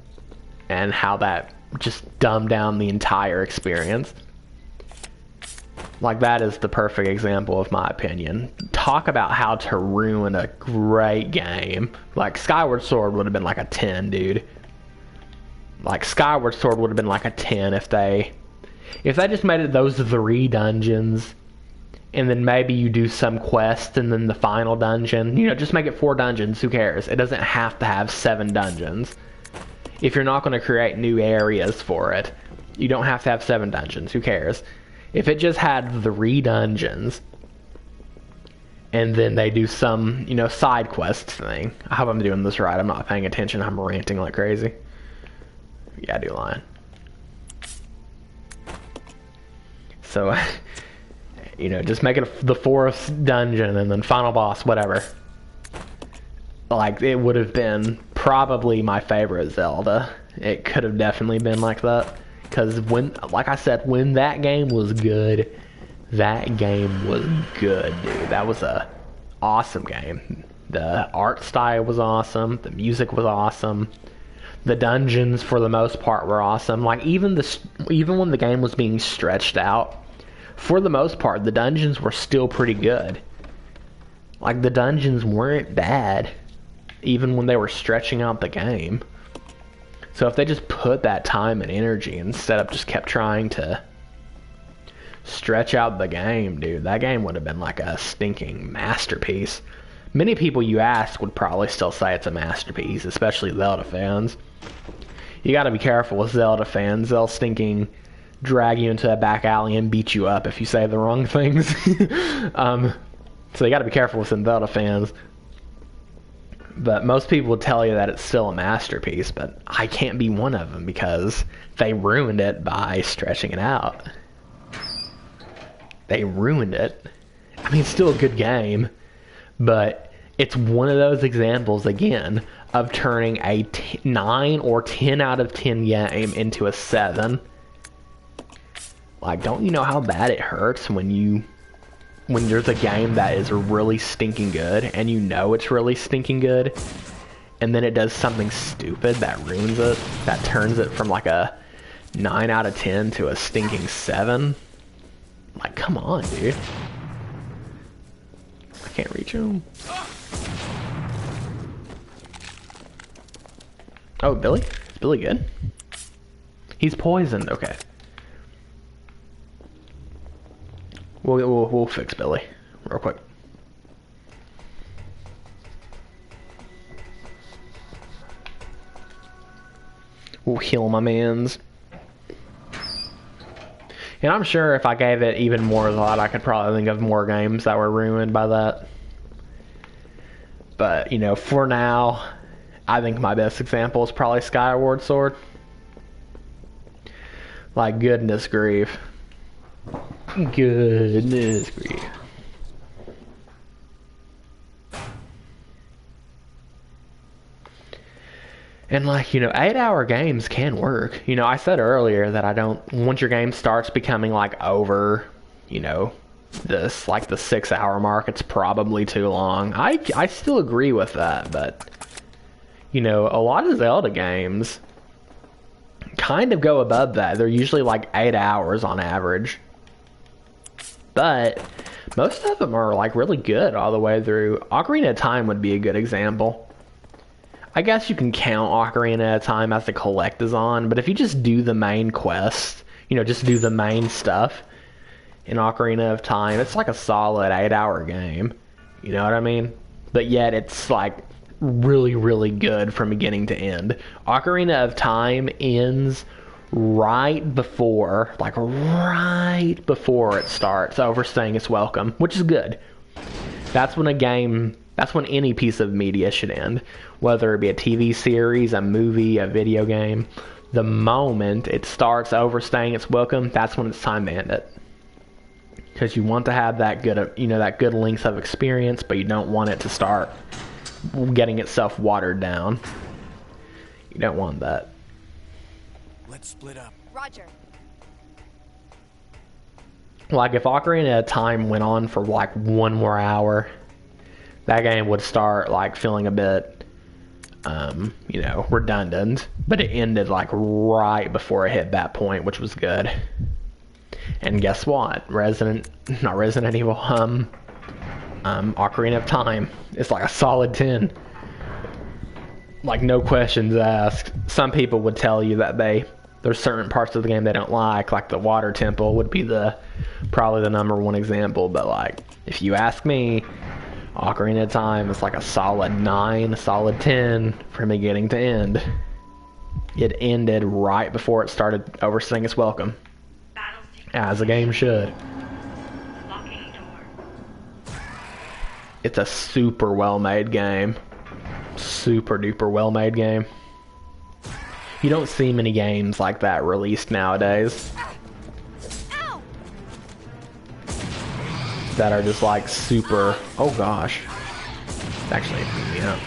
A: And how that just dumbed down the entire experience. Like, that is the perfect example of my opinion. Talk about how to ruin a great game. Like, Skyward Sword would have been like a 10, dude. Like, Skyward Sword would have been like a 10 if they just made it those 3 dungeons, and then maybe you do some quest, and then the final dungeon, you know, just make it 4 dungeons, who cares? It doesn't have to have 7 dungeons. If you're not going to create new areas for it, you don't have to have 7 dungeons, who cares? If it just had 3 dungeons, and then they do some, you know, side quest thing. I hope I'm doing this right. I'm not paying attention. I'm ranting like crazy. Yeah, I do lying. So, you know, just make it the 4th dungeon and then final boss, whatever. Like, it would have been probably my favorite Zelda. It could have definitely been like that. Because when, like I said, when that game was good, that game was good, dude. That was a awesome game. The art style was awesome. The music was awesome. The dungeons, for the most part, were awesome. Like, even when the game was being stretched out, for the most part, the dungeons were still pretty good. Like, the dungeons weren't bad, even when they were stretching out the game. So if they just put that time and energy instead of just kept trying to stretch out the game, dude, that game would have been like a stinking masterpiece. Many people you ask would probably still say it's a masterpiece, especially Zelda fans. You gotta be careful with Zelda fans. They'll stinking drag you into a back alley and beat you up if you say the wrong things. So you gotta be careful with some Zelda fans. But most people would tell you that it's still a masterpiece, but I can't be one of them because they ruined it by stretching it out. They ruined it. I mean, it's still a good game, but it's one of those examples, again, of turning a 9 or 10 out of 10 game into a 7. Like, don't you know how bad it hurts when there's a game that is really stinking good, and you know it's really stinking good, and then it does something stupid that ruins it, that turns it from like a 9 out of 10 to a stinking 7? Like, come on, dude. I can't reach him. Oh, Billy? Is Billy good? He's poisoned, okay. We'll fix Billy real quick. We'll heal my mans. And I'm sure if I gave it even more thought, I could probably think of more games that were ruined by that. But, you know, for now, I think my best example is probably Skyward Sword. Like, goodness grief. Goodness grief. And like, you know, 8-hour games can work. You know, I said earlier that I don't, once your game starts becoming like over, you know, this, like the 6-hour mark, it's probably too long. I still agree with that, but, you know, a lot of Zelda games kind of go above that. They're usually like 8 hours on average. But most of them are like really good all the way through. Ocarina of Time would be a good example. I guess you can count Ocarina of Time as the collect-a-thon, but if you just do the main quest, just do the main stuff in Ocarina of Time, it's like a solid 8-hour game. You know what I mean? But yet it's like really, really good from beginning to end. Ocarina of Time ends right before it starts overstaying its welcome, which is good. That's when any piece of media should end, whether it be a TV series, a movie, a video game. The moment it starts overstaying its welcome, that's when it's time to end it. Because you want to have that good length of experience, but you don't want it to start getting itself watered down. You don't want that.
B: Let's split up.
C: Roger.
A: Like, if Ocarina of Time went on for, like, 1 more hour, that game would start, like, feeling a bit, redundant. But it ended, like, right before it hit that point, which was good. And guess what? Ocarina of Time is like a solid 10. Like, no questions asked. Some people would tell you that there's certain parts of the game they don't like the water temple would be probably the number one example, but like, if you ask me, Ocarina of Time is like a solid 9, a solid 10 from beginning to end. It ended right before it started overstaying its welcome. As a game should. It's a super well-made game. Super duper well-made game. You don't see many games like that released nowadays.
C: Ow!
A: That are just like super... Oh gosh. Actually, yeah.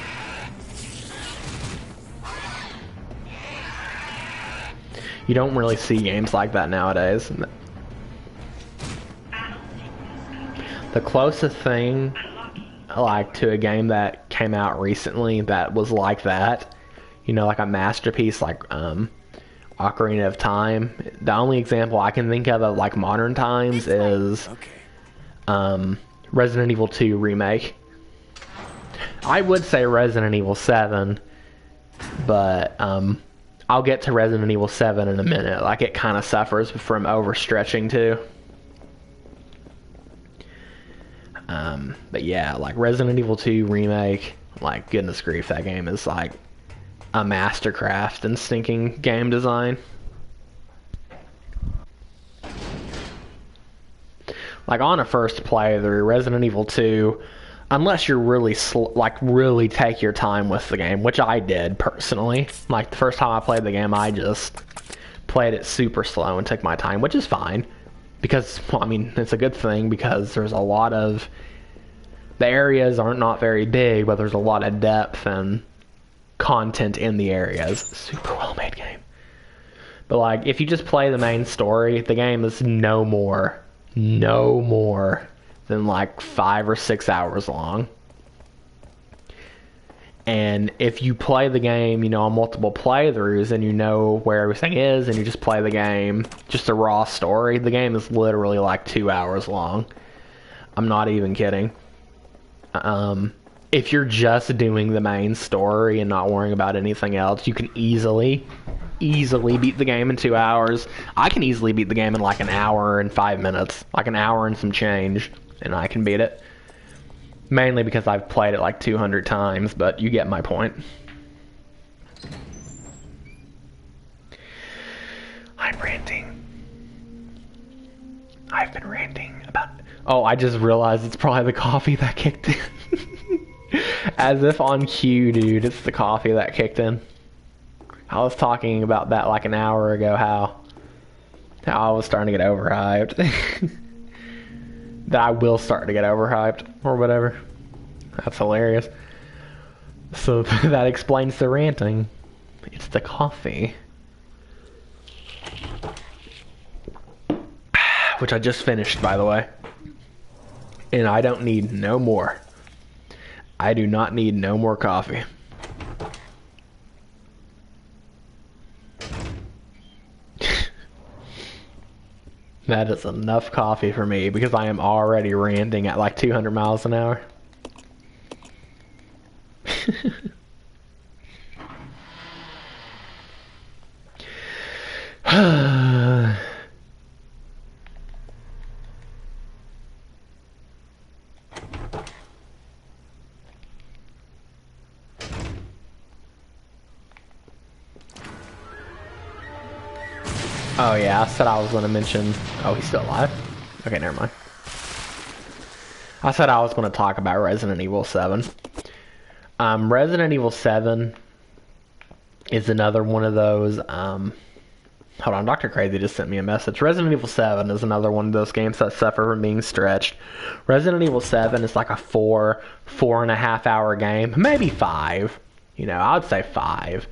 A: You don't really see games like that nowadays. The closest thing like to a game that came out recently that was like that, like a masterpiece like Ocarina of Time. The only example I can think of like modern times is Resident Evil 2 remake. I would say Resident Evil 7, but I'll get to Resident Evil 7 in a minute. Like, it kind of suffers from overstretching too. But yeah, like Resident Evil 2 remake, like, goodness grief, that game is like a mastercraft in stinking game design. Like, on a first playthrough, Resident Evil 2, unless you're really really take your time with the game, which I did personally. Like, the first time I played the game, I just played it super slow and took my time, which is fine. Because, well, I mean, it's a good thing because there's a lot of... The areas aren't not very big, but there's a lot of depth and content in the areas. Super well-made game. But, like, if you just play the main story, the game is no more than, like, 5 or 6 hours long. And if you play the game, on multiple playthroughs and you know where everything is and you just play the game, just a raw story, the game is literally like 2 hours long. I'm not even kidding. If you're just doing the main story and not worrying about anything else, you can easily beat the game in 2 hours. I can easily beat the game in like an hour and 5 minutes. Like an hour and some change, and I can beat it. Mainly because I've played it like 200 times, but you get my point. I'm ranting. I've been ranting about... Oh, I just realized it's probably the coffee that kicked in. As if on cue, dude, it's the coffee that kicked in. I was talking about that like an hour ago, how I was starting to get overhyped. That I will start to get overhyped, or whatever. That's hilarious. So that explains the ranting. It's the coffee. Which I just finished, by the way. And I don't need no more. I do not need no more coffee. That is enough coffee for me because I am already ranting at like 200 miles an hour. Oh yeah, I said I was going to mention... Oh, he's still alive? Okay, never mind. I said I was going to talk about Resident Evil 7. Resident Evil 7 is another one of those... hold on, Dr. Crazy just sent me a message. Resident Evil 7 is another one of those games that suffer from being stretched. Resident Evil 7 is like a 4.5 hour game. Maybe 5. You know, I would say 5.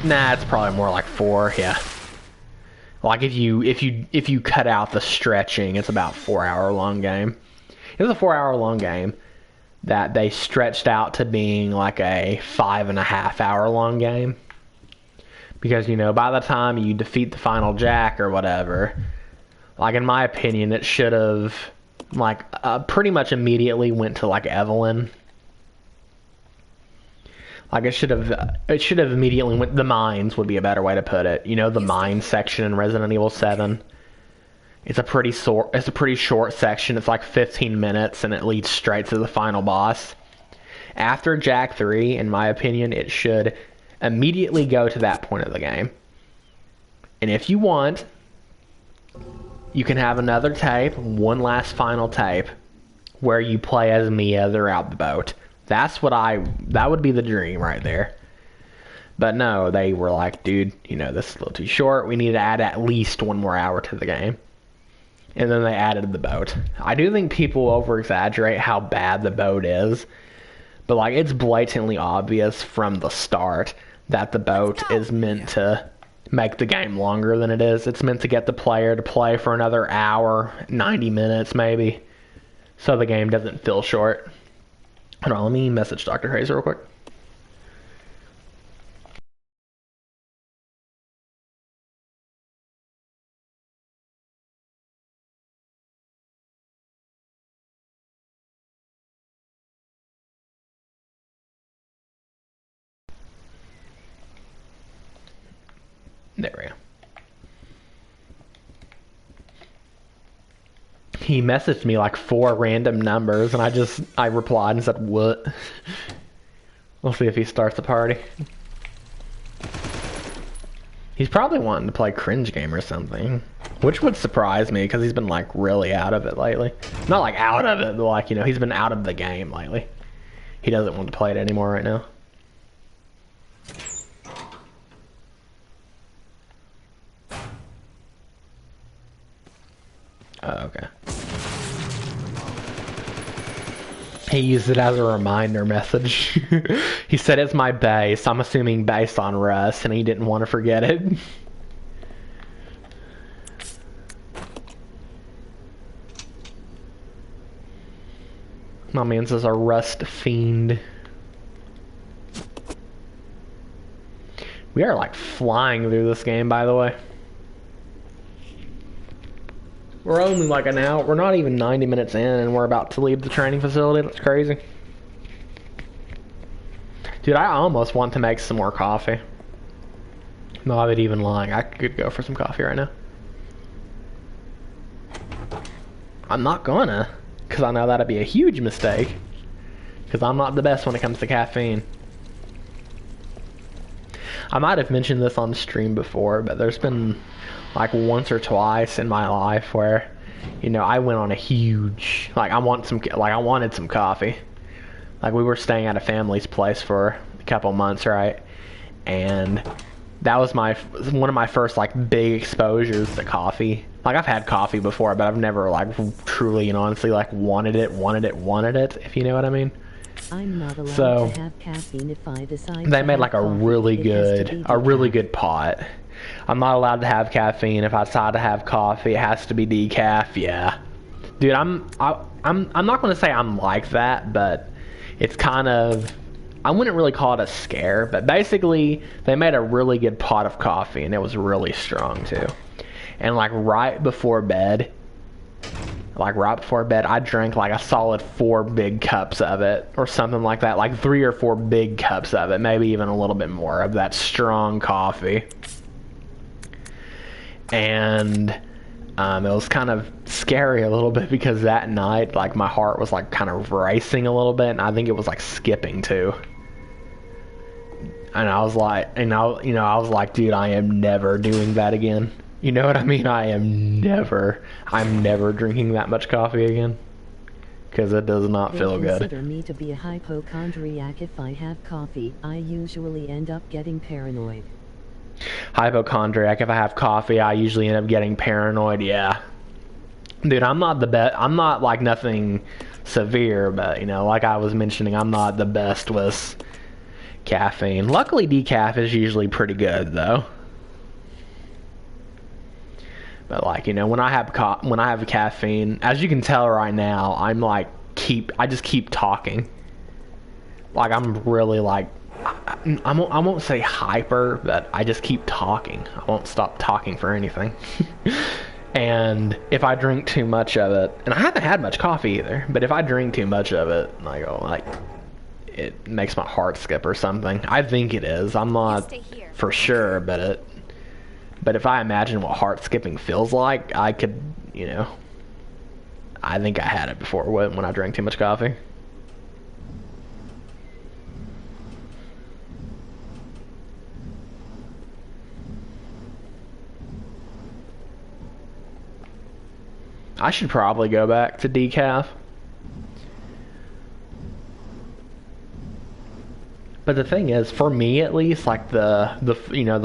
A: Nah, it's probably more like 4, yeah. Like if you cut out the stretching, it's about 4 hour long game. It was a 4 hour long game that they stretched out to being like a 5.5 hour long game. Because, you know, by the time you defeat the final Jack or whatever, like in my opinion, it should have like pretty much immediately went to like Evelyn. Like it should have immediately went. The mines would be a better way to put it. You know, the mines section in Resident Evil 7. It's a pretty short section. It's like 15 minutes, and it leads straight to the final boss. After Jack 3, in my opinion, it should immediately go to that point of the game. And if you want, you can have another tape, one last final tape, where you play as Mia throughout the boat. That would be the dream right there. But no, they were like, dude, you know, this is a little too short. We need to add at least 1 more hour to the game. And then they added the boat. I do think people over-exaggerate how bad the boat is. But, like, it's blatantly obvious from the start that the boat is meant to make the game longer than it is. It's meant to get the player to play for another hour, 90 minutes maybe. So the game doesn't feel short. Hold on, let me message Dr. Hayes real quick. There we go. He messaged me like 4 random numbers, and I replied and said, what? We'll see if he starts a party. He's probably wanting to play cringe game or something, which would surprise me because he's been like really out of it lately. Not like out of it, but like, you know, he's been out of the game lately. He doesn't want to play it anymore right now. Oh, okay. He used it as a reminder message. He said it's my base. I'm assuming based on Rust, and he didn't want to forget it. My man says a Rust fiend. We are like flying through this game, by the way. We're only like an hour. We're not even 90 minutes in, and we're about to leave the training facility. That's crazy. Dude, I almost want to make some more coffee. Not even lying. I could go for some coffee right now. I'm not gonna, because I know that'd be a huge mistake. Because I'm not the best when it comes to caffeine. I might have mentioned this on stream before, but there's been like once or twice in my life where, you know, I went on a huge, like I wanted some coffee. Like we were staying at a family's place for a couple months, right? And that was one of my first like big exposures to coffee. Like I've had coffee before, but I've never like truly and honestly like wanted it, if you know what I mean.
D: I'm not allowed to have caffeine if I decide
A: they made like a really good pot. I'm not allowed to have caffeine if I decide to have coffee. It has to be decaf. Yeah, dude, I'm not going to say I'm like that, but it's kind of, I wouldn't really call it a scare, but basically they made a really good pot of coffee and it was really strong too. And like right before bed, I drank like a solid 4 big cups of it or something like that, like 3 or 4 big cups of it, maybe even a little bit more of that strong coffee. And it was kind of scary a little bit because that night, like my heart was like kind of racing a little bit, and I think it was like skipping too. And I was like, I was like, dude, I am never doing that again. You know what I mean? I'm never drinking that much coffee again. Because it does not feel good.
D: They consider me to be a hypochondriac. If I have coffee, I usually end up getting paranoid.
A: Hypochondriac. If I have coffee, I usually end up getting paranoid. Yeah. Dude, I'm not the best. I'm not like nothing severe, but you know, like I was mentioning, I'm not the best with caffeine. Luckily, decaf is usually pretty good, though. But like, you know, when I have caffeine, as you can tell right now, I'm like I just keep talking. Like I'm really like I won't say hyper, but I just keep talking. I won't stop talking for anything. And if I drink too much of it, and I haven't had much coffee either, but if I drink too much of it, it makes my heart skip or something. I think it is. I'm not for sure, but if I imagine what heart skipping feels like, I could, you know, I think I had it before when I drank too much coffee. I should probably go back to decaf. But the thing is, for me at least, like the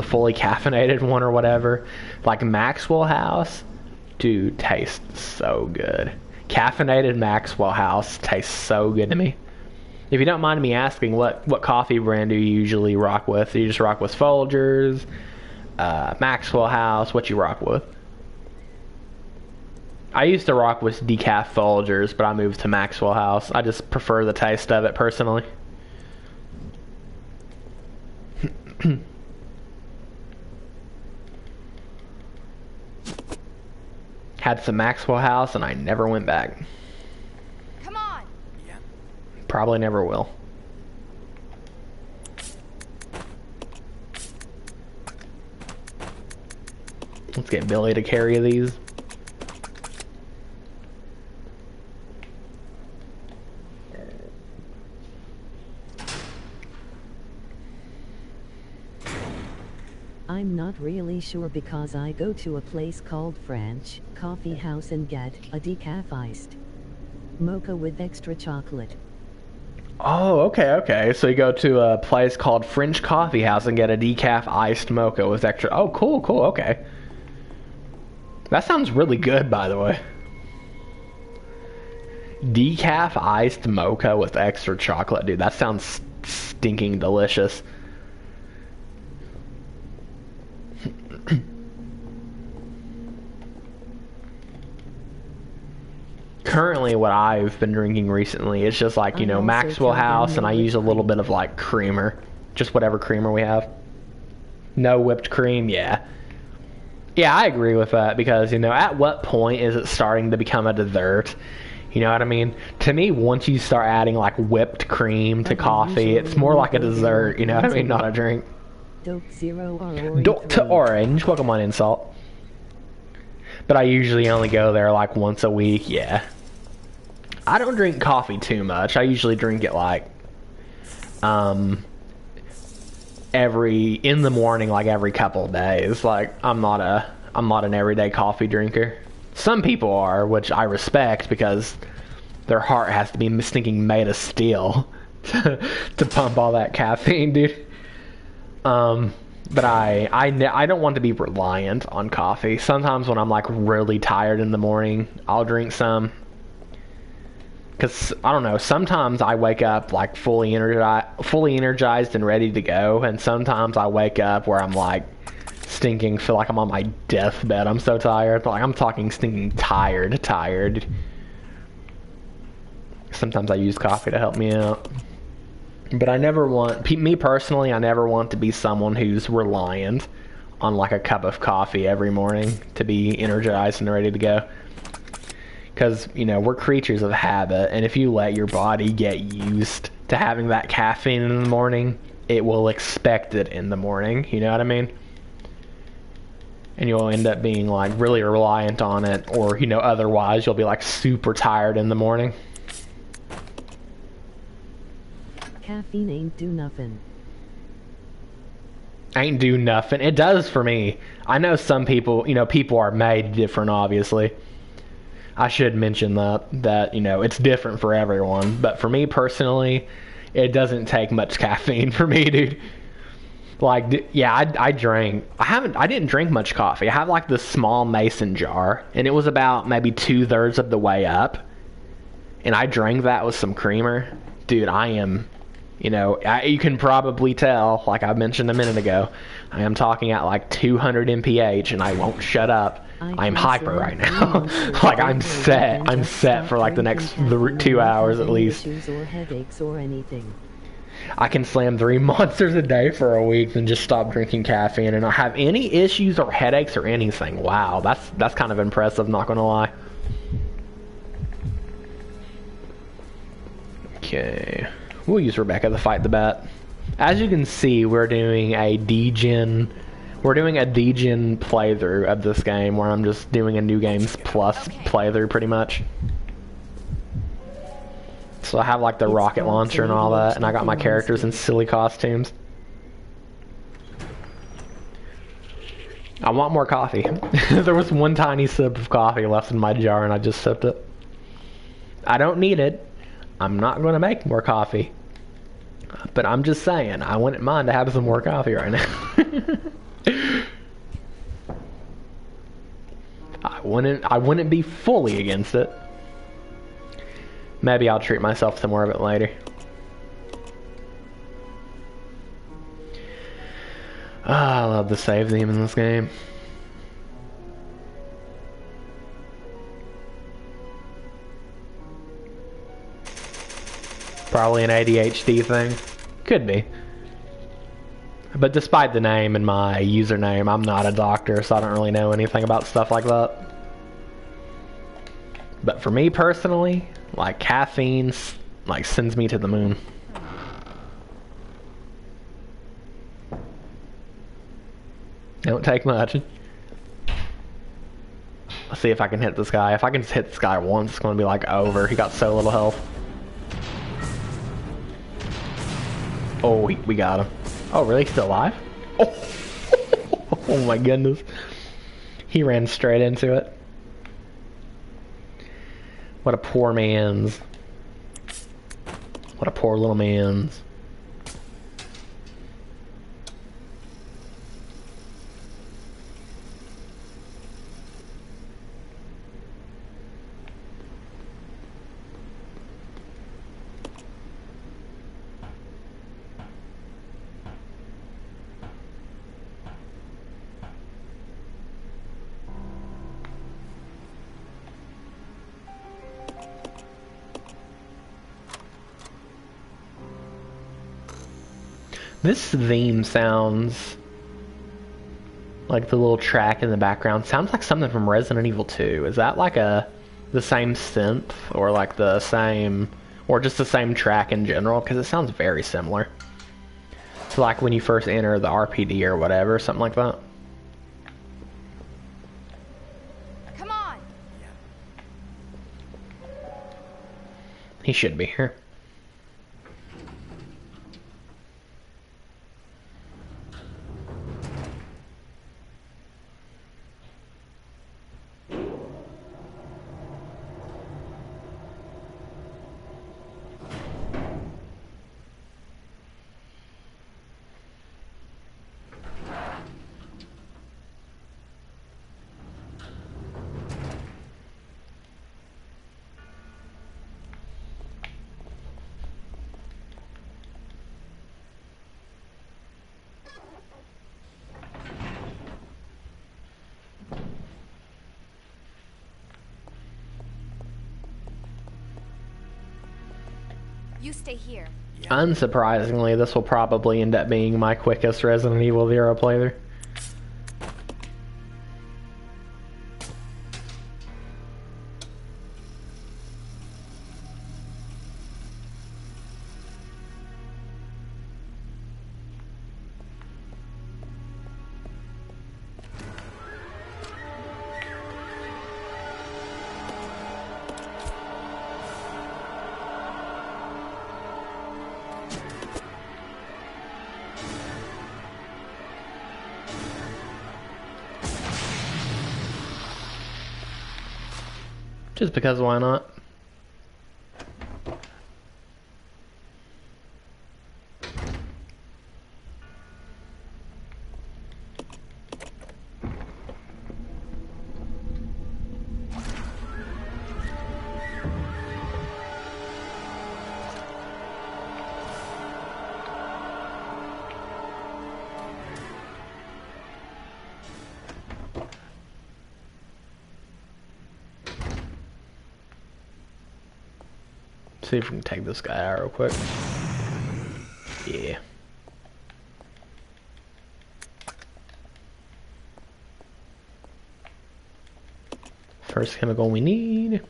A: fully caffeinated one or whatever, like Maxwell House, dude, tastes so good. Caffeinated Maxwell House tastes so good to me. If you don't mind me asking, what coffee brand do you usually rock with? Do you just rock with Folgers, Maxwell House? What you rock with? I used to rock with decaf Folgers, but I moved to Maxwell House. I just prefer the taste of it personally. Had some Maxwell House and I never went back.
C: Come on.
B: Yeah.
A: Probably never will. Let's get Billy to carry these.
D: I'm not really sure because I go to a place called French Coffee House and get a decaf iced mocha with extra chocolate.
A: Oh, okay. So you go to a place called French Coffee House and get a decaf iced mocha with extra... Oh, cool, okay. That sounds really good, by the way. Decaf iced mocha with extra chocolate. Dude, that sounds stinking delicious. Currently, what I've been drinking recently is just like, you know, Maxwell House, and I use a little bit of like creamer. Just whatever creamer we have. No whipped cream, yeah. Yeah, I agree with that because, you know, at what point is it starting to become a dessert? You know what I mean? To me, once you start adding like whipped cream to coffee, it's more like a dessert, you know what I mean? Not a drink.
D: Dr.
A: Orange, welcome on in, Salt. But I usually only go there like once a week, yeah. I don't drink coffee too much. I usually drink it like in the morning, like every couple of days. Like I'm not an everyday coffee drinker. Some people are, which I respect because their heart has to be stinking made of steel to pump all that caffeine, dude. But I don't want to be reliant on coffee. Sometimes when I'm like really tired in the morning, I'll drink some. Because, I don't know, sometimes I wake up like fully energized and ready to go. And sometimes I wake up where I'm like feel like I'm on my deathbed. I'm so tired. Like I'm talking stinking tired. Sometimes I use coffee to help me out. But I never want, me personally, I never want to be someone who's reliant on like a cup of coffee every morning to be energized and ready to go. Because, you know, we're creatures of habit, and if you let your body get used to having that caffeine in the morning, it will expect it in the morning, you know what I mean? And you'll end up being like really reliant on it, or, you know, otherwise you'll be like super tired in the morning.
D: Caffeine ain't do nothing.
A: ain't do nothing. It does for me. I know some people, people are made different, obviously. I should mention that it's different for everyone. But for me personally, it doesn't take much caffeine for me, dude. Like, yeah, I drank. I didn't drink much coffee. I have like this small mason jar, and it was about maybe 2/3 of the way up. And I drank that with some creamer. Dude, I am, you can probably tell, like I mentioned a minute ago, I am talking at like 200 mph, and I won't shut up. I'm hyper right now. Like, I'm set. I'm set for like the next 2 hours at least.
D: Or headaches or anything.
A: I can slam 3 monsters a day for a week and just stop drinking caffeine and not have any issues or headaches or anything. Wow, that's kind of impressive, not gonna lie. Okay, we'll use Rebecca to fight the bat. As you can see, we're doing a D-Gen playthrough of this game where I'm just doing a New Games Plus playthrough pretty much. So I have like the rocket launcher and all that, and I got my characters in silly costumes. I want more coffee. There was one tiny sip of coffee left in my jar and I just sipped it. I don't need it. I'm not going to make more coffee. But I'm just saying, I wouldn't mind to have some more coffee right now. I wouldn't be fully against it. Maybe I'll treat myself to more of it later. I love the save theme in this game. Probably an ADHD thing. Could be. But despite the name and my username, I'm not a doctor, so I don't really know anything about stuff like that. But for me personally, like, caffeine like sends me to the moon. Don't take much. Let's see if I can hit this guy. If I can just hit this guy once, it's going to be like over. He got so little health. Oh, we got him. Oh, really? He's still alive? Oh, oh my goodness. He ran straight into it. What a poor man's. What a poor little man's. This theme sounds like the little track in the background sounds like something from Resident Evil 2. Is that like the same synth or like the same, or just the same track in general? Because it sounds very similar to like when you first enter the RPD or whatever, something like that.
C: Come on.
A: He should be here.
C: You stay here.
A: Unsurprisingly, this will probably end up being my quickest Resident Evil 0 playthrough. Just because why not? See if we can take this guy out real quick. Yeah. First chemical we need.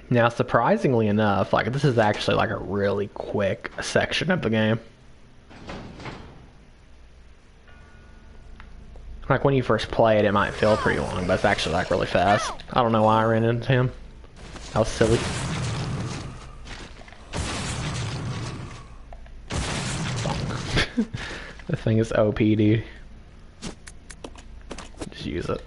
A: Now, surprisingly enough, like this is actually like a really quick section of the game. Like when you first play it, it might feel pretty long, but it's actually like really fast. I don't know why I ran into him. That was silly. The thing is OP, dude. Just use it.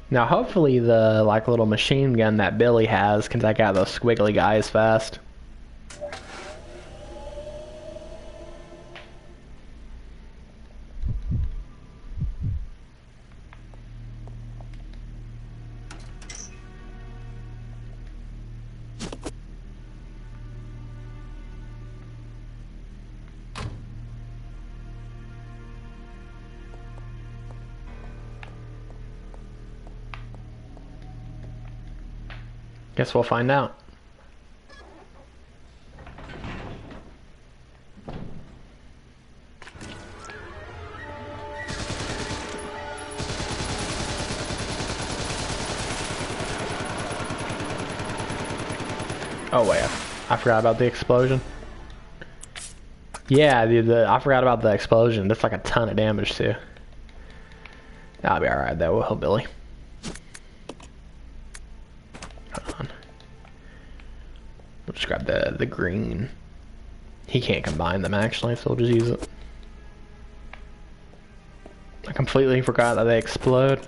A: Now hopefully the like little machine gun that Billy has can take out those squiggly guys fast. Guess we'll find out. Oh wait, I forgot about the explosion. Yeah, dude, I forgot about the explosion. That's like a ton of damage too. That'll be alright though, we'll help Billy. Hold on. We'll just grab the green. He can't combine them actually, so we'll just use it. I completely forgot that they explode.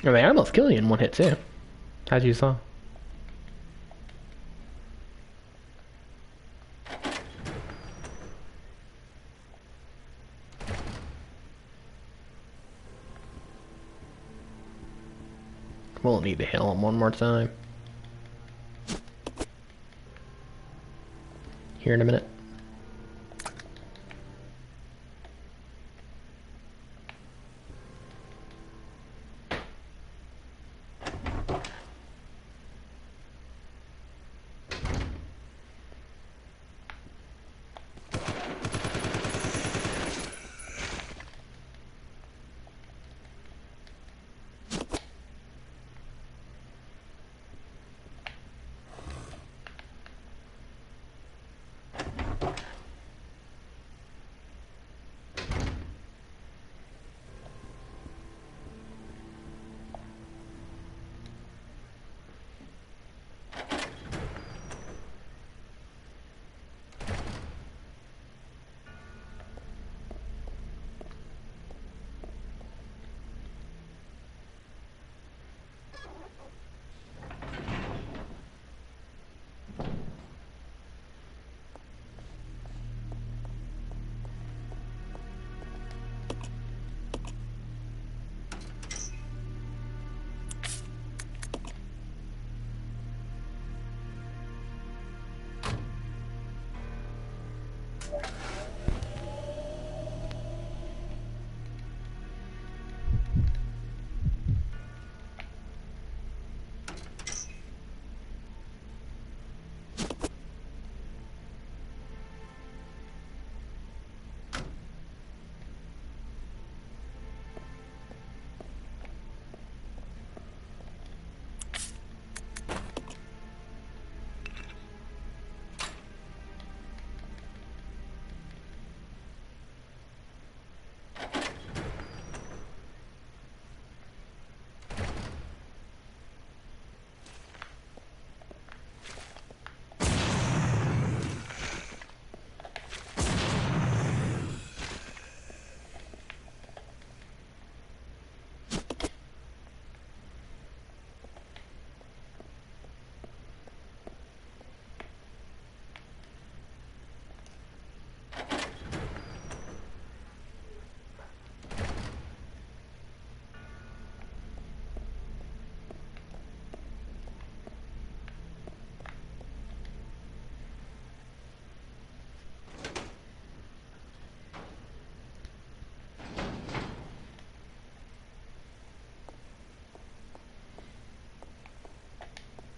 A: And they almost kill you in one hit too, as you saw. We'll need to heal him one more time. Here in a minute.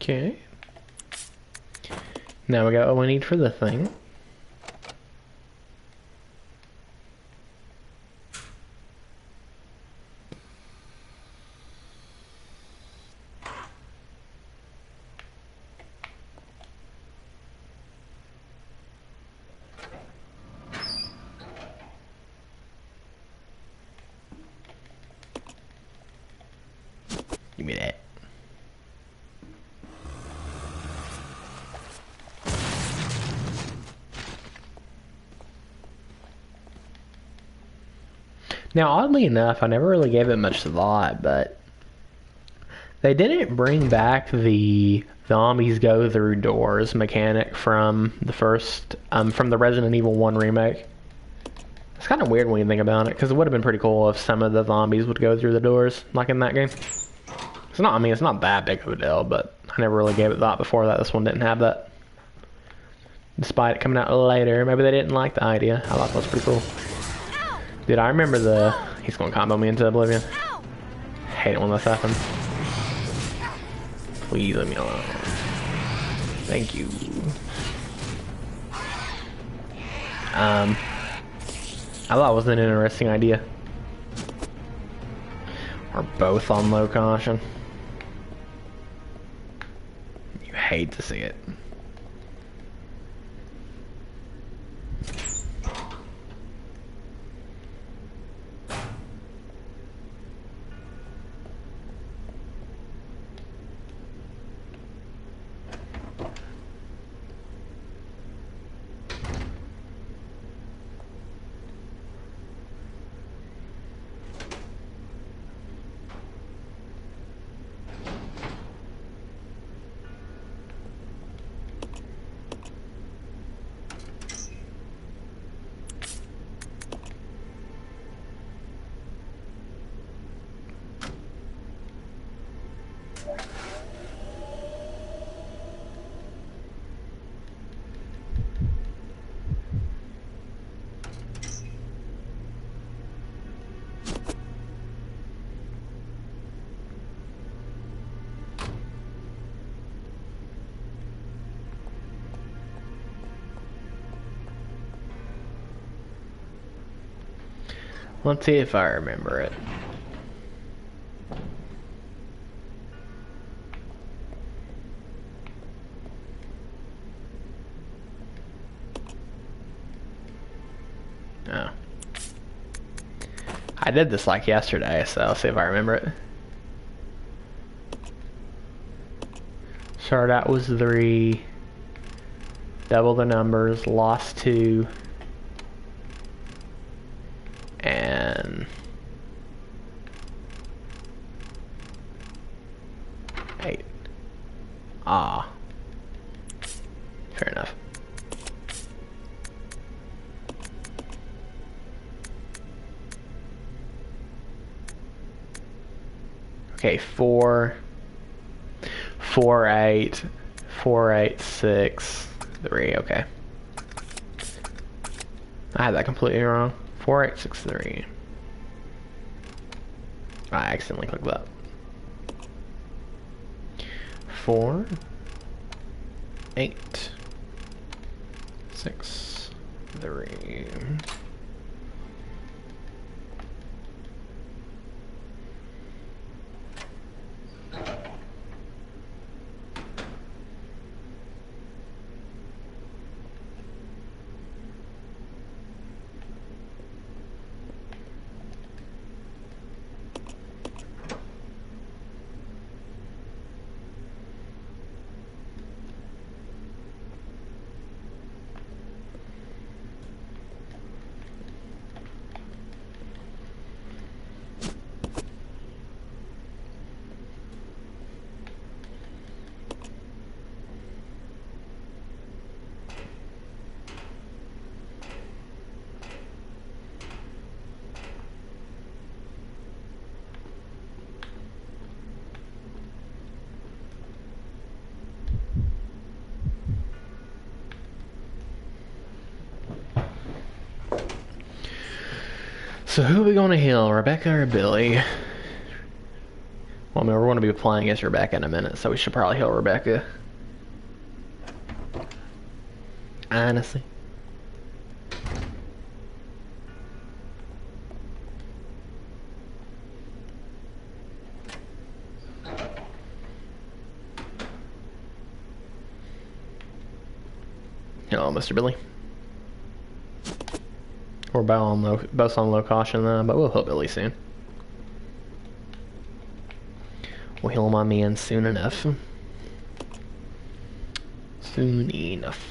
A: Okay. Now we got what we need for the thing. Give me that. Now, oddly enough, I never really gave it much thought, but they didn't bring back the zombies go through doors mechanic from the from the Resident Evil 1 remake. It's kind of weird when you think about it, because it would have been pretty cool if some of the zombies would go through the doors, like in that game. It's not, I mean, it's not that big of a deal, but I never really gave it thought before that. This one didn't have that. Despite it coming out later, maybe they didn't like the idea. I thought that was pretty cool. Dude, I remember the... He's gonna combo me into oblivion. Hate it when this happens. Please leave me alone. Thank you. I thought it was an interesting idea. We're both on low caution. You hate to see it. Let's see if I remember it. Oh. I did this like yesterday, so I'll see if I remember it. Started out was 3. Double the numbers, lost 2. And 8. Ah. Fair enough. Okay, 4, 4, 8, 4, 8, 6, 3, okay. I had that completely wrong. 4863. I accidentally clicked that. 4, 8, 6, 3. So who are we gonna heal, Rebecca or Billy? Well, I mean, we're going to be playing as Rebecca in a minute, so we should probably heal Rebecca. Honestly. Hello, Mr. Billy. We're both on low caution, but we'll heal Billy soon. We'll heal my man soon enough. Soon enough.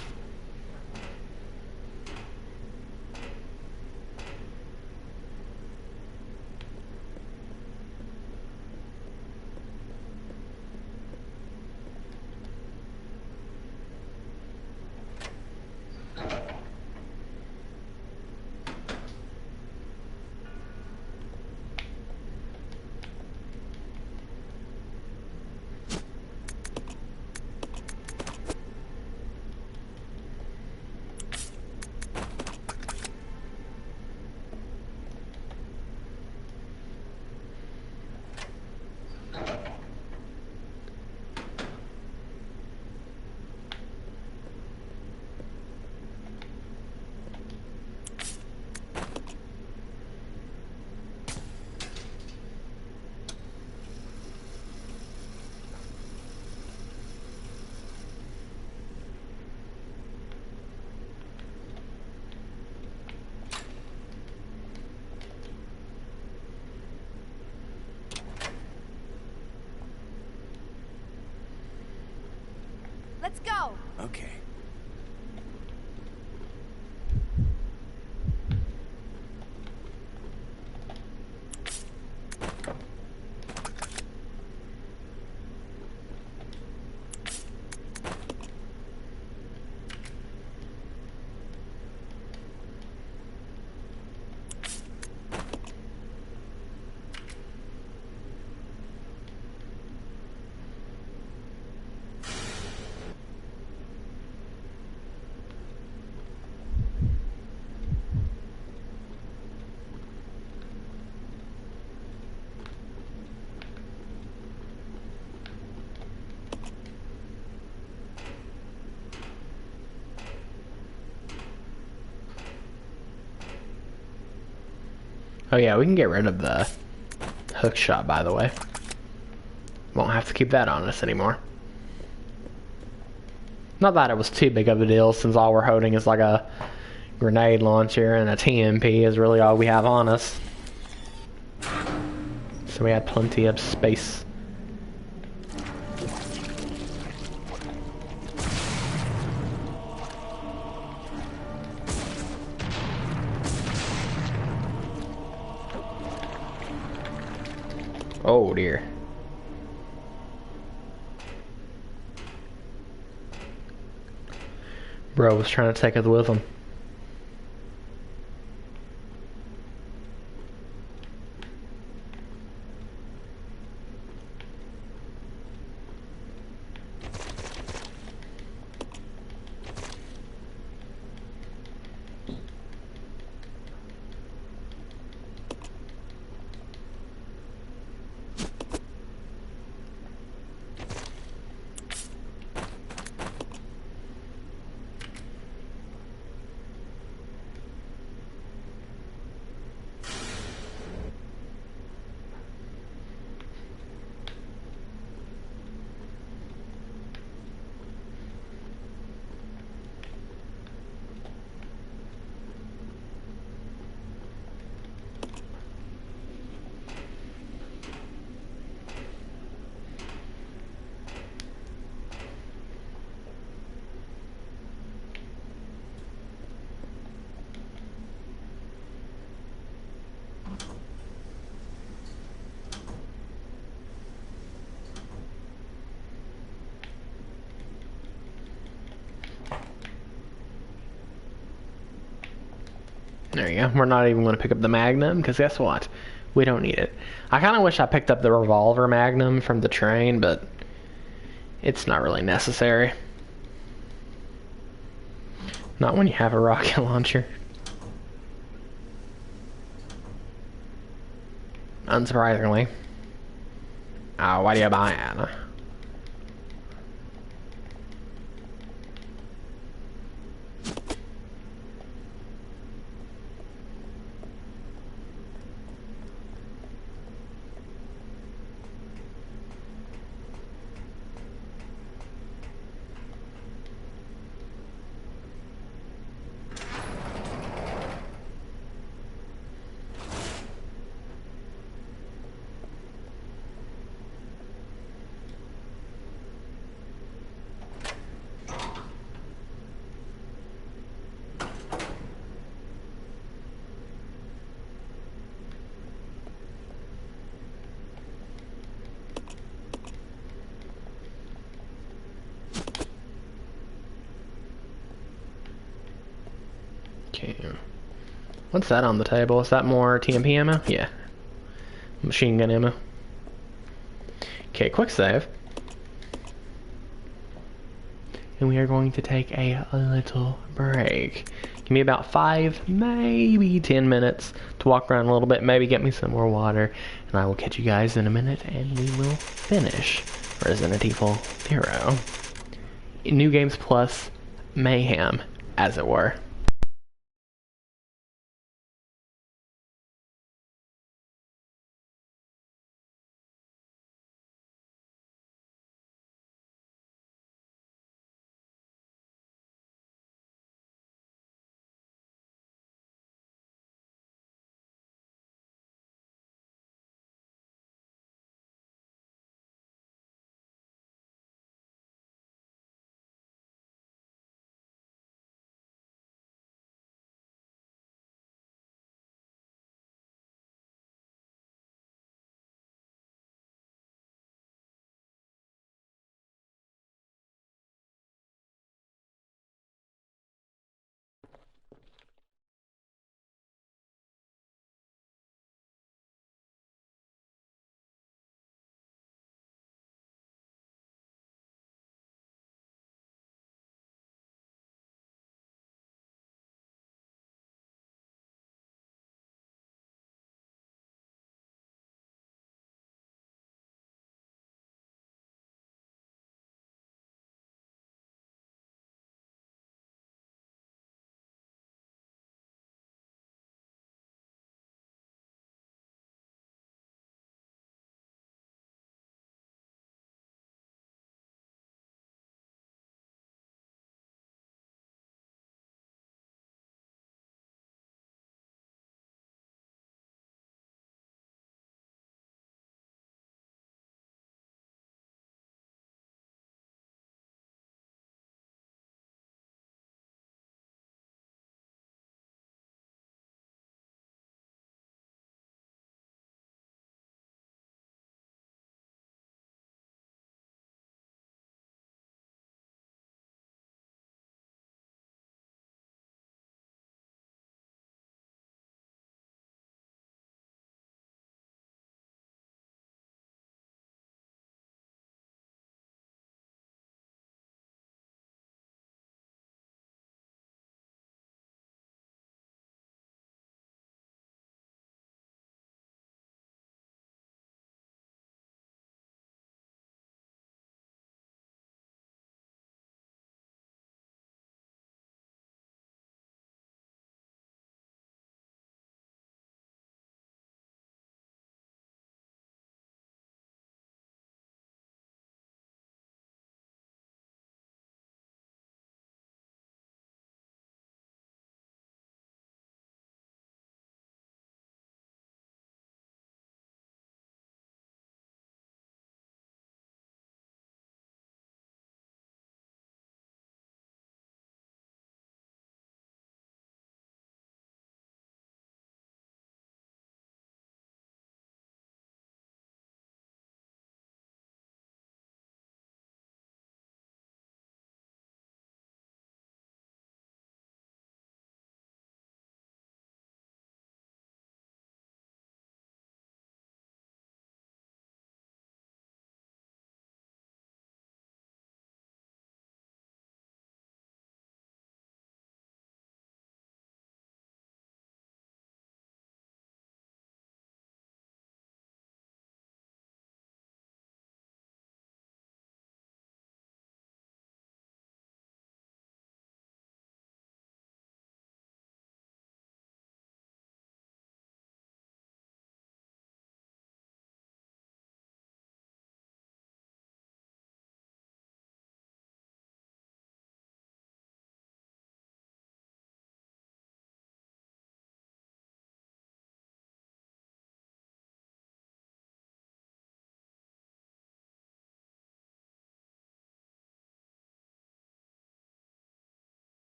C: Let's go.
B: Okay.
A: Oh yeah, we can get rid of the hook shot, by the way. Won't have to keep that on us anymore. Not that it was too big of a deal, since all we're holding is like a grenade launcher and a TMP is really all we have on us. So we had plenty of space. Oh dear. Bro was trying to take us with him. There you go. We're not even going to pick up the Magnum, because guess what? We don't need it. I kind of wish I picked up the revolver Magnum from the train, but it's not really necessary. Not when you have a rocket launcher. Unsurprisingly. What are you buying? Okay. What's that on the table? Is that more TMP ammo? Yeah. Machine gun ammo. Okay, quick save. And we are going to take a little break. Give me about 5, maybe 10 minutes to walk around a little bit, maybe get me some more water, and I will catch you guys in a minute, and we will finish Resident Evil 0. New Games Plus Mayhem, as it were.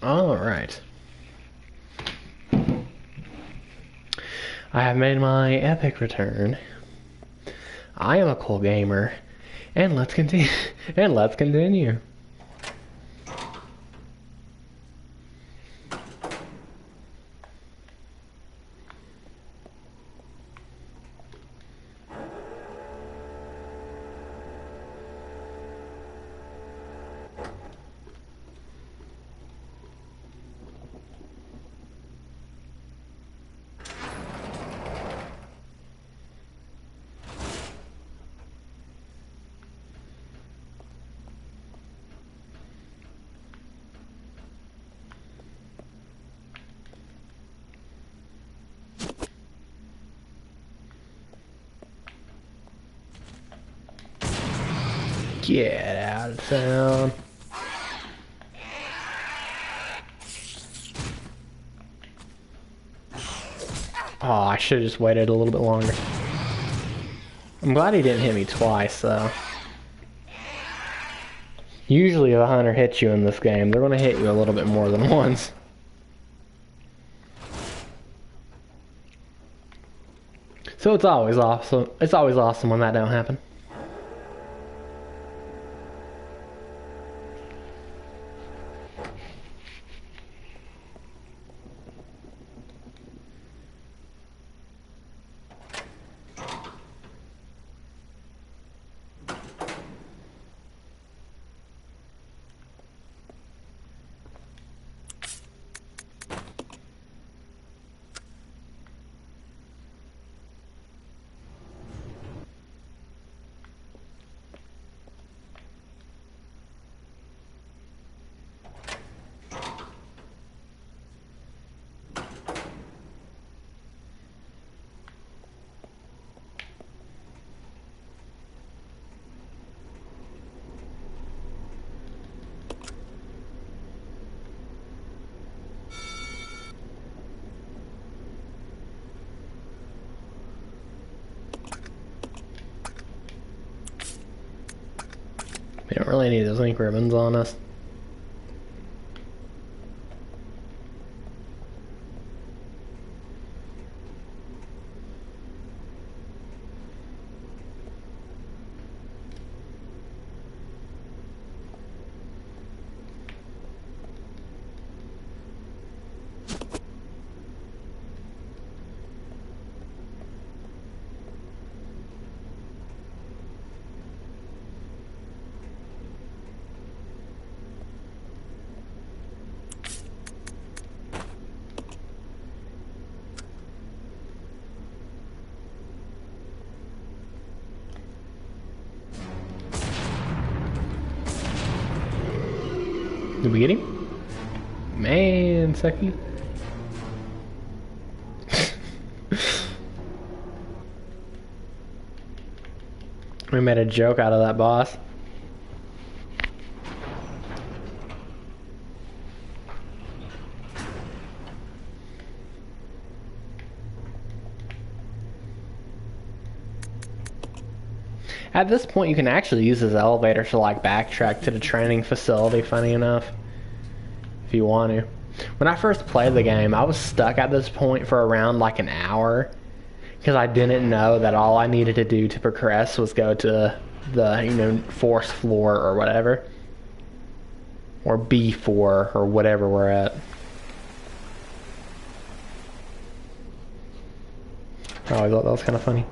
A: Alright. I have made my epic return. I am a cool gamer. And let's continue. And let's continue. Get out of town. Oh, I should have just waited a little bit longer. I'm glad he didn't hit me twice, though. Usually if a hunter hits you in this game, they're going to hit you a little bit more than once. So it's always awesome. It's always awesome when that don't happen. We don't really need those ink ribbons on us. Did we get him? Man, sucky. We made a joke out of that boss. At this point, you can actually use this elevator to like backtrack to the training facility, funny enough, if you want to. When I first played the game, I was stuck at this point for around like an hour because I didn't know that all I needed to do to progress was go to the, you know, fourth floor or whatever, or B4 or whatever we're at. Oh, I thought that was kind of funny.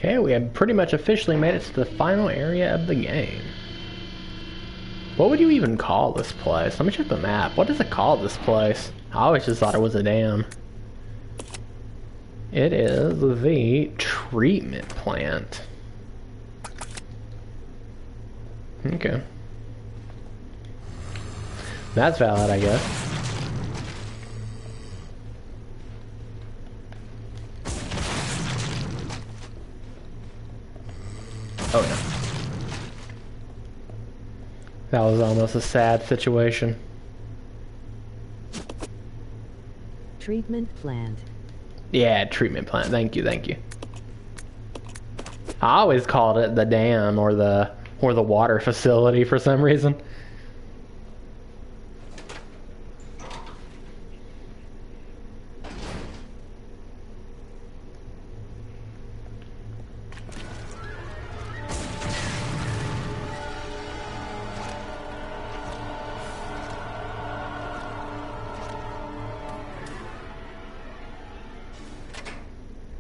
A: Okay, we have pretty much officially made it to the final area of the game. What would you even call this place? Let me check the map. What does it call this place? I always just thought it was a dam. It is the treatment plant. Okay. That's valid, I guess. Oh no. That was almost a sad situation.
D: Treatment plant.
A: Yeah, treatment plant. Thank you, thank you. I always called it the dam or the water facility for some reason.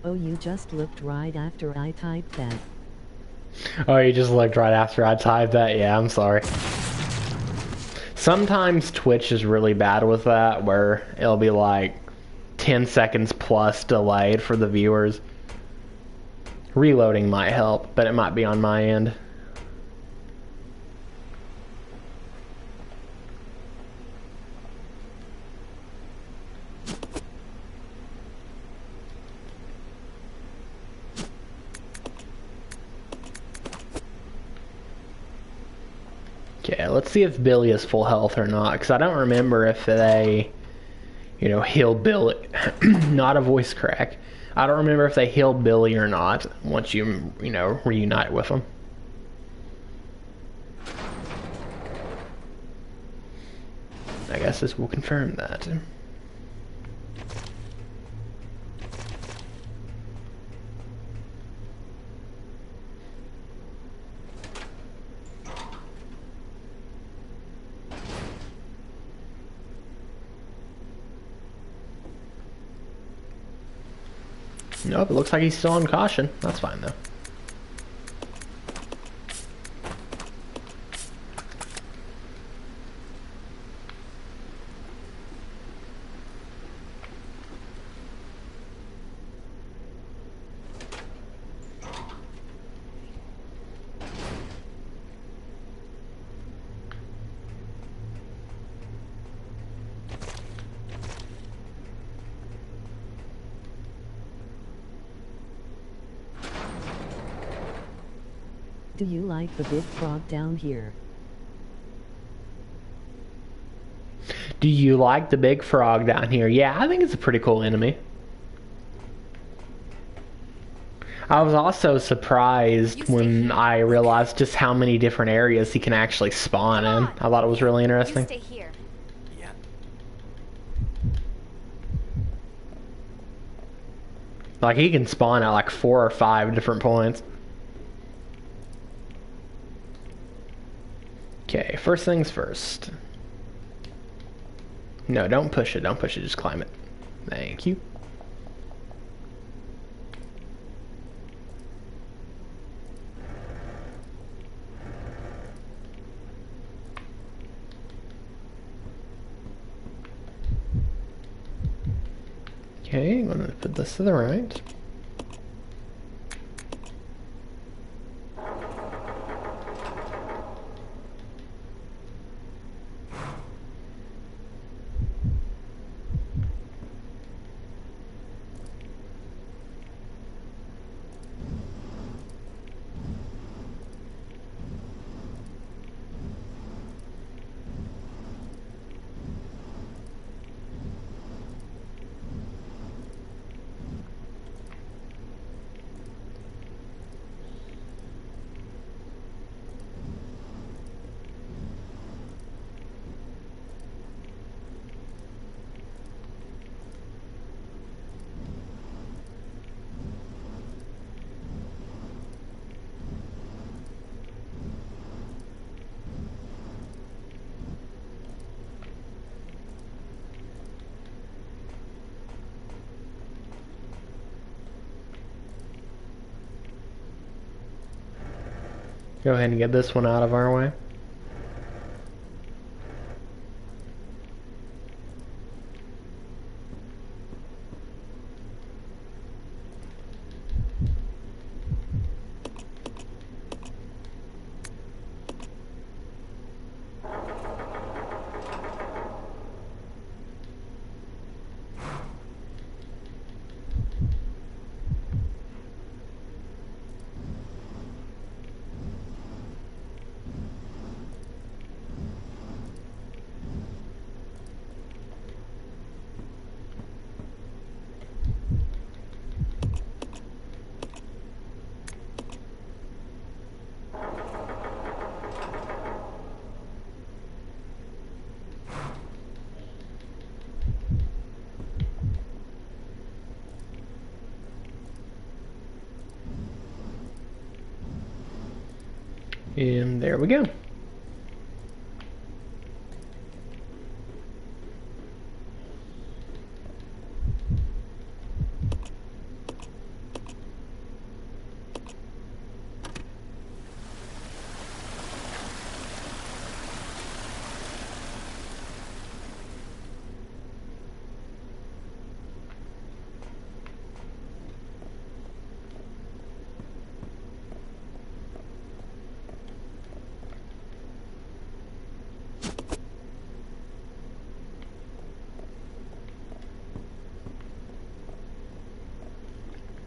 D: Oh, you just looked right after I typed that.
A: Oh, you just looked right after I typed that? Yeah, I'm sorry. Sometimes Twitch is really bad with that, where it'll be like 10 seconds plus delayed for the viewers. Reloading might help, but it might be on my end. Okay, let's see if Billy is full health or not, because I don't remember if they, heal Billy. Not a voice crack. I don't remember if they heal Billy or not once you, reunite with them. I guess this will confirm that. Nope, it looks like he's still on caution. That's fine, though.
D: Do you like the big frog down here?
A: Do you like the big frog down here? Yeah, I think it's a pretty cool enemy. I was also surprised when I realized just how many different areas he can actually spawn in. I thought it was really interesting.
C: You stay here.
B: Yeah.
A: Like, he can spawn at like 4 or 5 different points. Okay, first things first. No, don't push it, just climb it. Thank you. Okay, I'm gonna put this to the right. Go ahead and get this one out of our way. And there we go.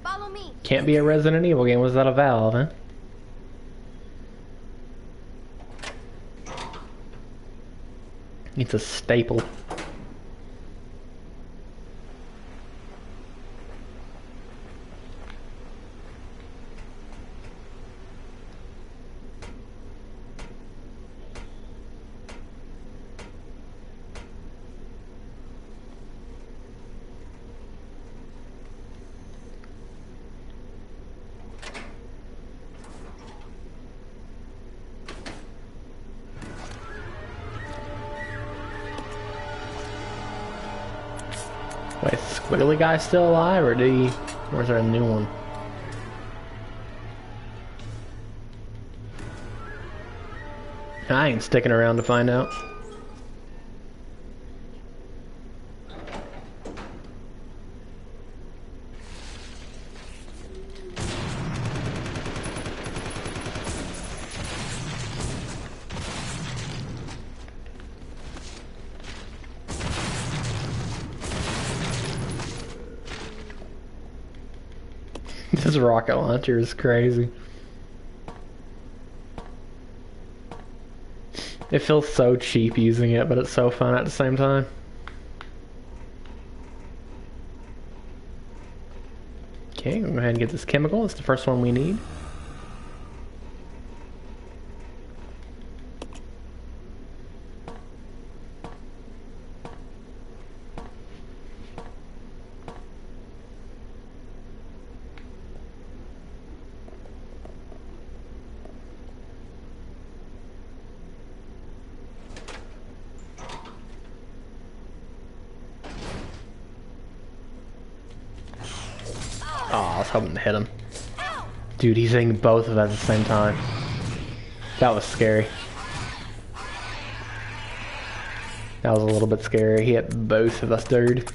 C: Follow me.
A: Can't be a Resident Evil game without a valve, huh? It's a staple. Wait, is the squiggly guy still alive, or did he... Or is there a new one? I ain't sticking around to find out. This rocket launcher is crazy. It feels so cheap using it, but it's so fun at the same time. Okay, we'll go ahead and get this chemical. It's the first one we need. Oh, I was hoping to hit him. Dude, he's hitting both of us at the same time. That was scary. That was a little bit scary. He hit both of us, dude.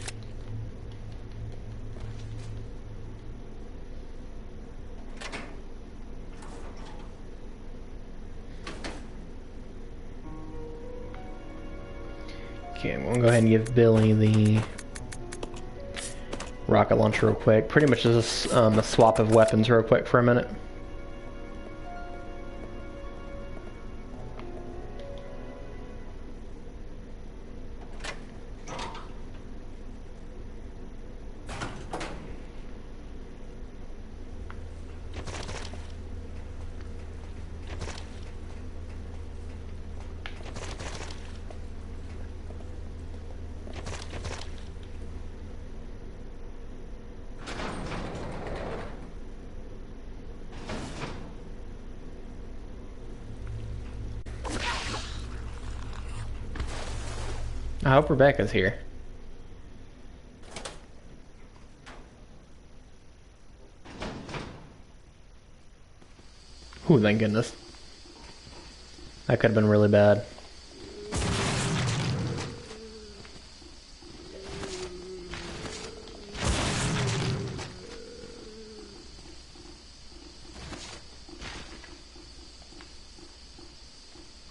A: Okay, I'm gonna go ahead and give Billy the rocket launcher real quick. Pretty much just a swap of weapons real quick for a minute. I hope Rebecca's here. Oh, thank goodness. That could have been really bad.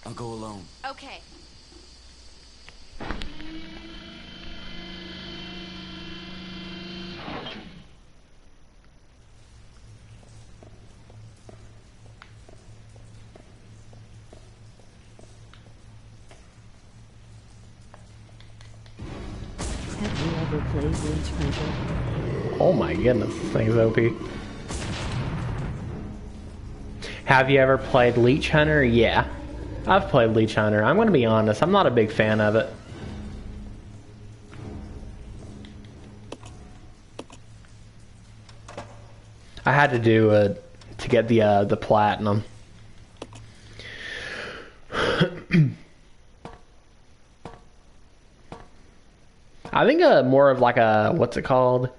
B: I'll go alone.
C: Okay.
D: Have you ever played Leech Hunter?
A: Oh my goodness, this thing's OP. Have you ever played Leech Hunter? Yeah. I've played Leech Hunter. I'm gonna be honest, I'm not a big fan of it. I had to do it to get the platinum. I think more of like a, what's it called?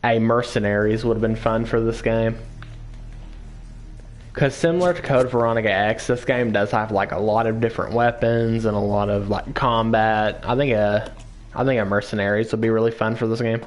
A: A Mercenaries would have been fun for this game. Because similar to Code Veronica X, this game does have like a lot of different weapons and a lot of like combat. I think a Mercenaries would be really fun for this game.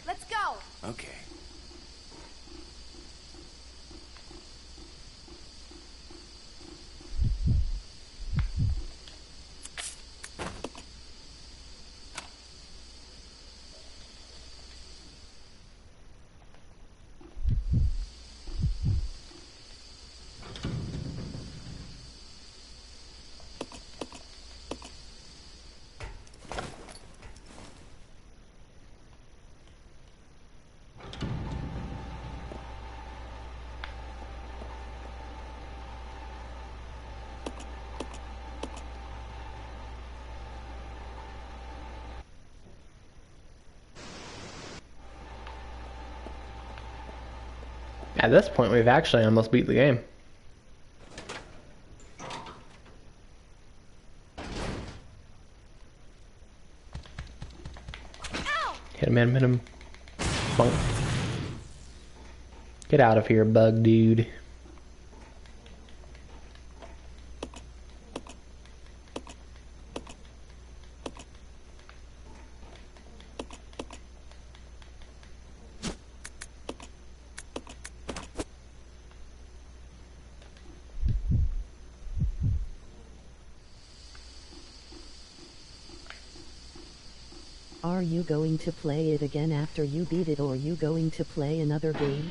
C: Let's go.
B: Okay.
A: At this point, we've actually almost beat the game.
C: Ow!
A: Hit him. Bunk. Get out of here, bug dude.
D: Are you going to play it again after you beat it, or are you going to play another game?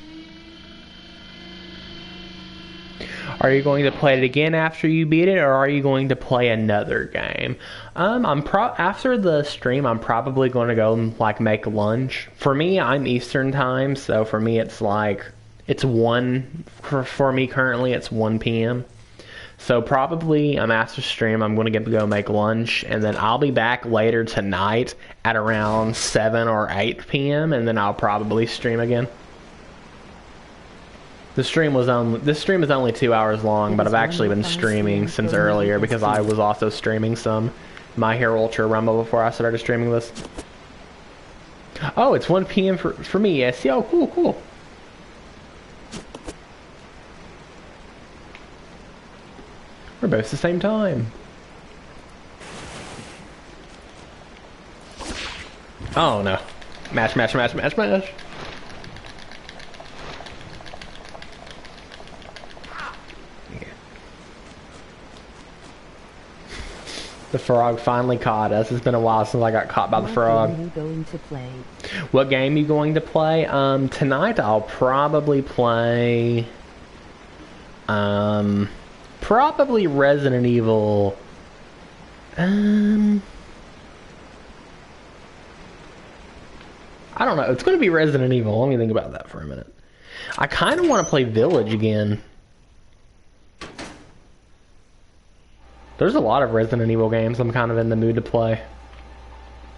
A: Are you going to play it again after you beat it, or are you going to play another game? After the stream, I'm probably going to go and like make lunch. For me, I'm Eastern time, so for me it's like it's 1 for me currently. It's 1 p.m. So probably after stream, I'm going to go make lunch, and then I'll be back later tonight at around 7 or 8 p.m. and then I'll probably stream again. This stream is only 2 hours long, but I've actually been streaming since earlier because I was also streaming some My Hero Ultra Rumble before I started streaming this. Oh, it's 1 p.m. for me. Yes. Yo, cool. We're both the same time. Oh no. Match. Yeah. The frog finally caught us. It's been a while since I got caught by the frog.
D: What game are you going to play?
A: What game are you going to play? Tonight I'll probably play probably Resident Evil. I don't know. It's going to be Resident Evil. Let me think about that for a minute. I kind of want to play Village again. There's a lot of Resident Evil games I'm kind of in the mood to play.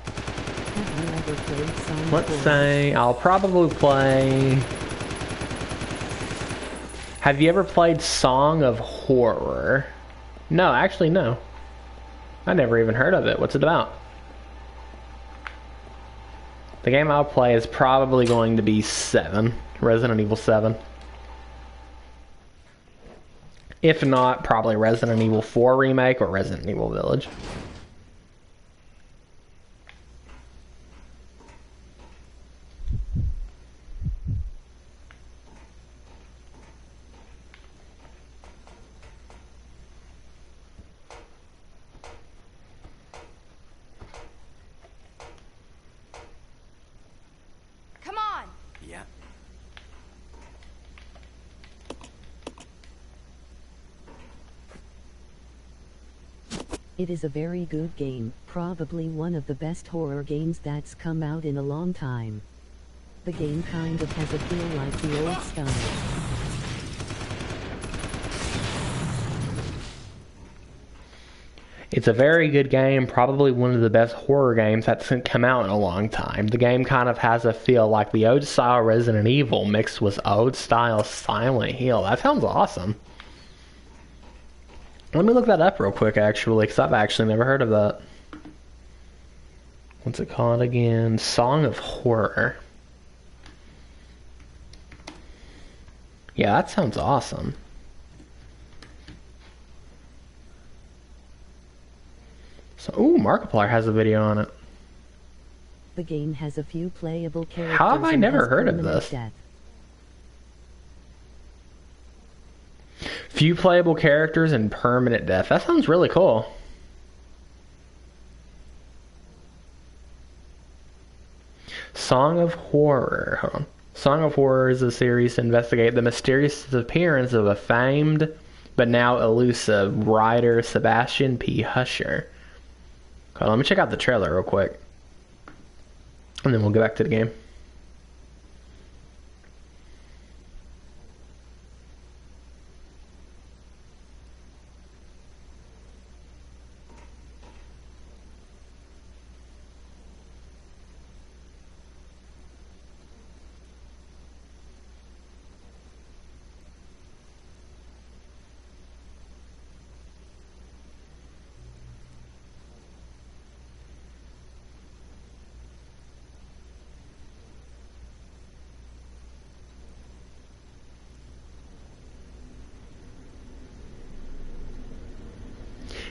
D: Have you ever played Sonic
A: Let's
D: 4?
A: say I'll probably play... Have you ever played Song of Horror? No, actually no. I never even heard of it. What's it about? The game I'll play is probably going to be 7. Resident Evil 7. If not, probably Resident Evil 4 Remake or Resident Evil Village.
C: Come on.
B: Yeah.
D: It is a very good game, probably one of the best horror games that's come out in a long time. The game kind of has a feel like the old style.
A: It's a very good game, probably one of the best horror games that's come out in a long time. The game kind of has a feel like the old style Resident Evil mixed with old style Silent Hill. That sounds awesome. Let me look that up real quick, actually, because I've actually never heard of that. What's it called again? Song of Horror. Yeah, that sounds awesome. So, ooh, Markiplier has a video on it.
D: The game has a few playable characters.
A: How have I
D: and
A: never
D: has
A: heard of
D: permanent
A: this?
D: death.
A: Few playable characters and permanent death. That sounds really cool. Song of Horror. Hold on. Song of Horror is a series to investigate the mysterious disappearance of a famed but now elusive writer, Sebastian P. Husher. Hold on, let me check out the trailer real quick. And then we'll get back to the game.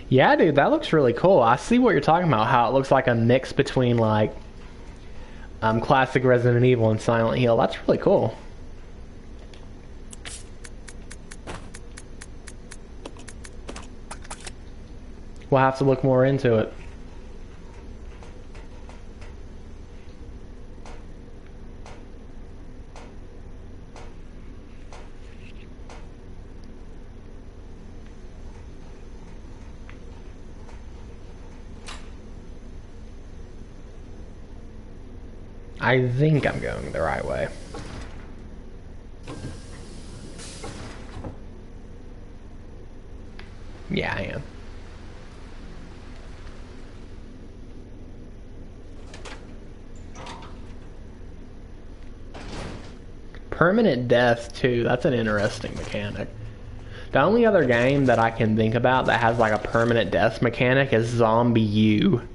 A: Yeah, dude, that looks really cool. I see what you're talking about, how it looks like a mix between, like, classic Resident Evil and Silent Hill. That's really cool. We'll have to look more into it. I think I'm going the right way. Yeah, I am. Permanent death, too. That's an interesting mechanic. The only other game that I can think about that has like a permanent death mechanic is Zombie U.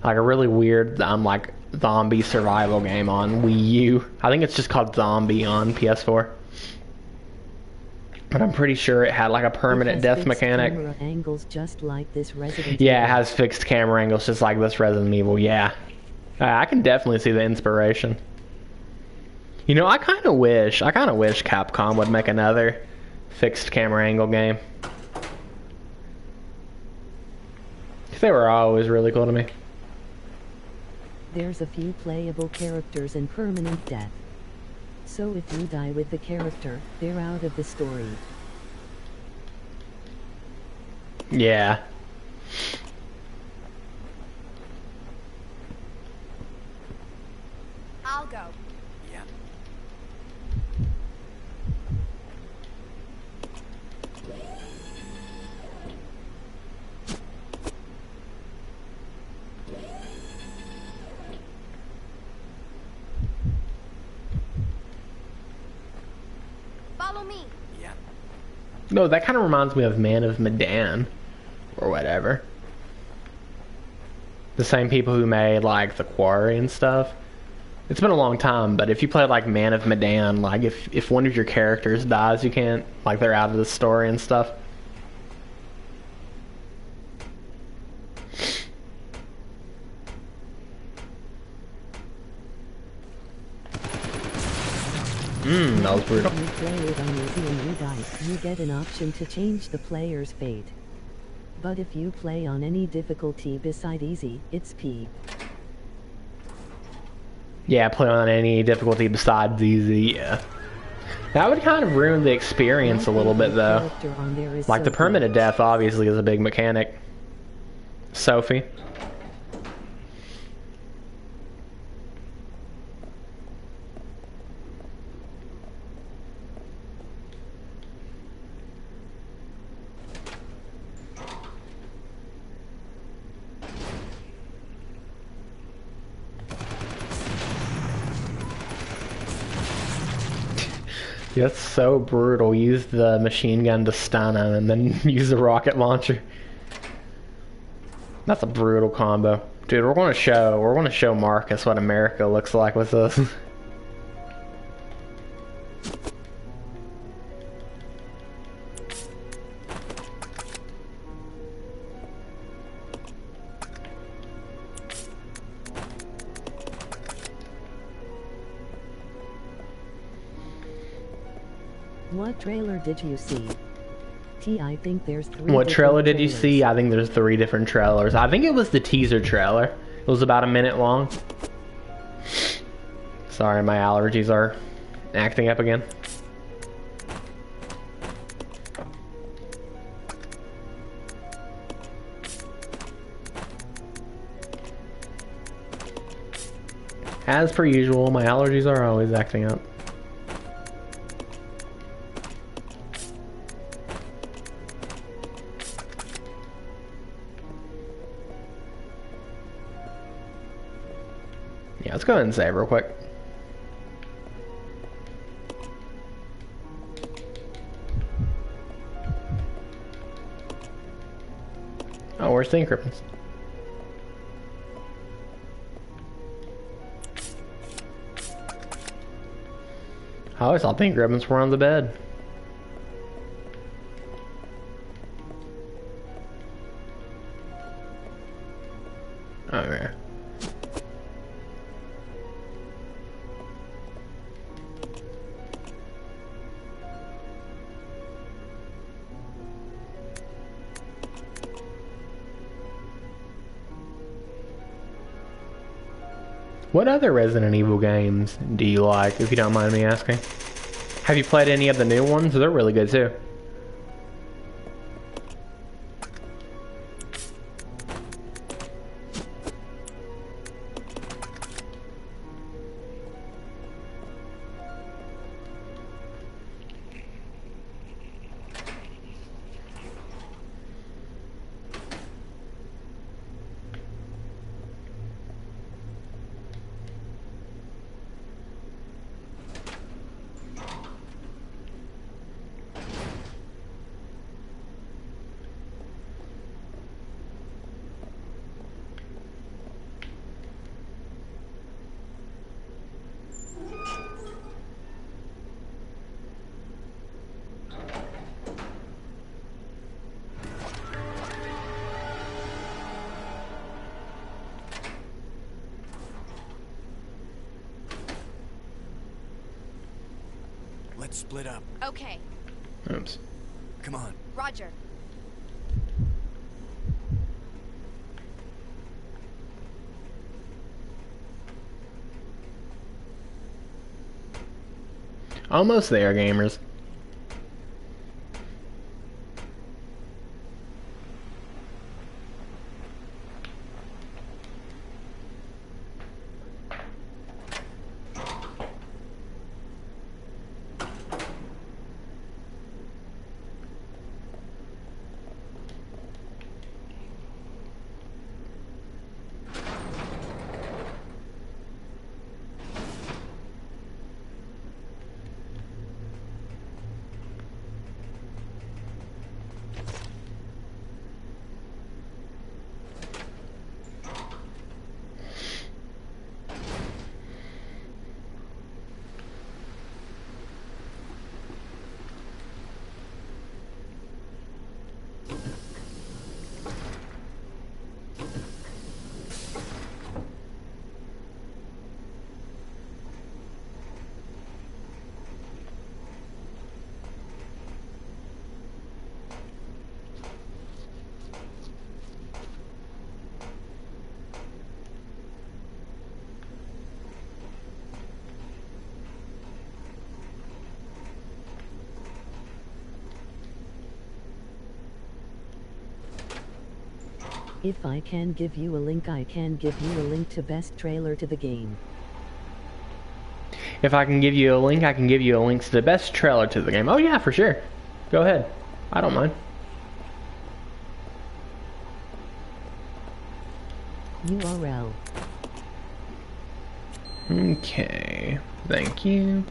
A: Like a really weird, like, zombie survival game on Wii U. I think it's just called Zombie on PS4. But I'm pretty sure it had like a permanent death mechanic.
D: Camera angles just like this Resident
A: Yeah, it
D: Evil.
A: has fixed camera angles just like this Resident Evil, yeah. I can definitely see the inspiration. You know, I kind of wish Capcom would make another fixed camera angle game. 'Cause they were always really cool to me.
D: There's a few playable characters and permanent death. So if you die with the character, they're out of the story.
A: Yeah.
C: me.
B: Yeah.
A: No, that kind of reminds me of Man of Medan, or whatever. The same people who made like The Quarry and stuff. It's been a long time, but if you play like Man of Medan, like if one of your characters dies, you can't, like, they're out of the story and stuff. That was brutal.
D: When you play it on easy and you die, you get an option to change the player's fate. But if you play on any difficulty beside easy, it's P.
A: Yeah, play on any difficulty besides easy, yeah. That would kind of ruin the experience a little bit, though. Like, the permanent death, obviously, is a big mechanic. Sophie. That's so brutal. Use the machine gun to stun him and then use the rocket launcher. That's a brutal combo. Dude, we're gonna show Marcus what America looks like with this.
D: What trailer did you see? I think there's 3
A: What trailer did you
D: trailers.
A: see? I think there's 3 different trailers. I think it was the teaser trailer. It was about a minute long. Sorry, my allergies are acting up again. As per usual, my allergies are always acting up. Yeah, let's go ahead and save real quick. Oh, where's the encryptions? I always thought the encryptions were on the bed. Oh, yeah. What other Resident Evil games do you like, if you don't mind me asking? Have you played any of the new ones? They're really good too.
B: Let's split up.
C: Okay.
A: Oops.
B: Come on.
C: Roger.
A: Almost there, gamers.
D: If I can give you a link, I can give you a link to best trailer to the game.
A: If I can give you a link, I can give you a link to the best trailer to the game. Oh yeah, for sure. Go ahead. I don't mind.
D: URL.
A: Okay. Thank you.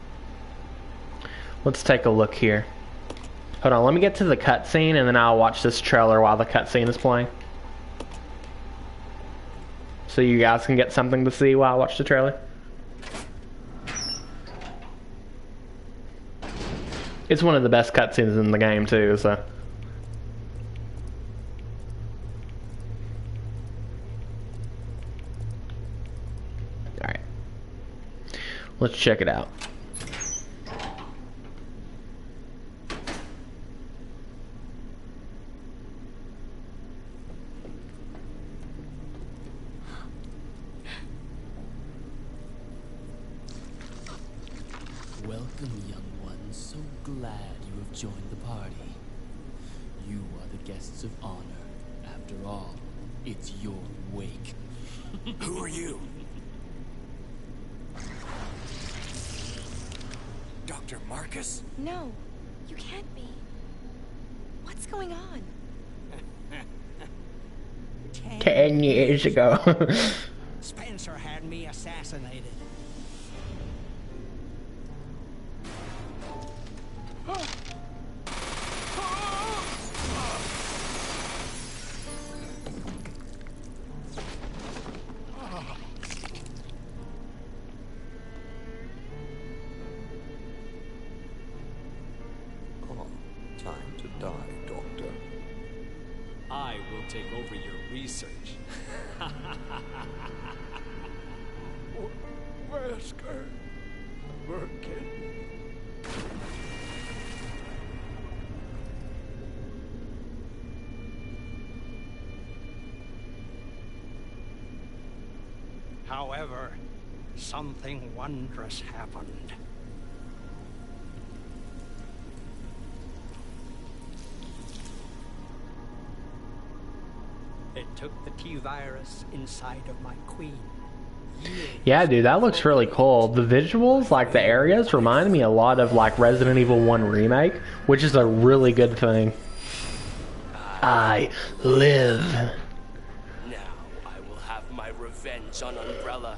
A: Let's take a look here. Hold on, let me get to the cutscene and then I'll watch this trailer while the cutscene is playing. So you guys can get something to see while I watch the trailer. It's one of the best cutscenes in the game too, so. Alright. Let's check it out.
E: Welcome, young ones. So glad you have joined the party. You are the guests of honor. After all, it's your wake.
B: Who are you? Dr. Marcus?
C: No, you can't be. What's going on?
A: 10 years ago.
F: Spencer had me assassinated.
B: Time to die, Doctor.
E: I will take over your research.
B: Wesker. Working.
F: However, something wondrous happened. It took the T-virus inside of my queen.
A: Yeah, dude, that looks really cool. The visuals, like the areas, remind me a lot of like Resident Evil 1 Remake, which is a really good thing. I live.
G: Now I will have my revenge on Umbrella,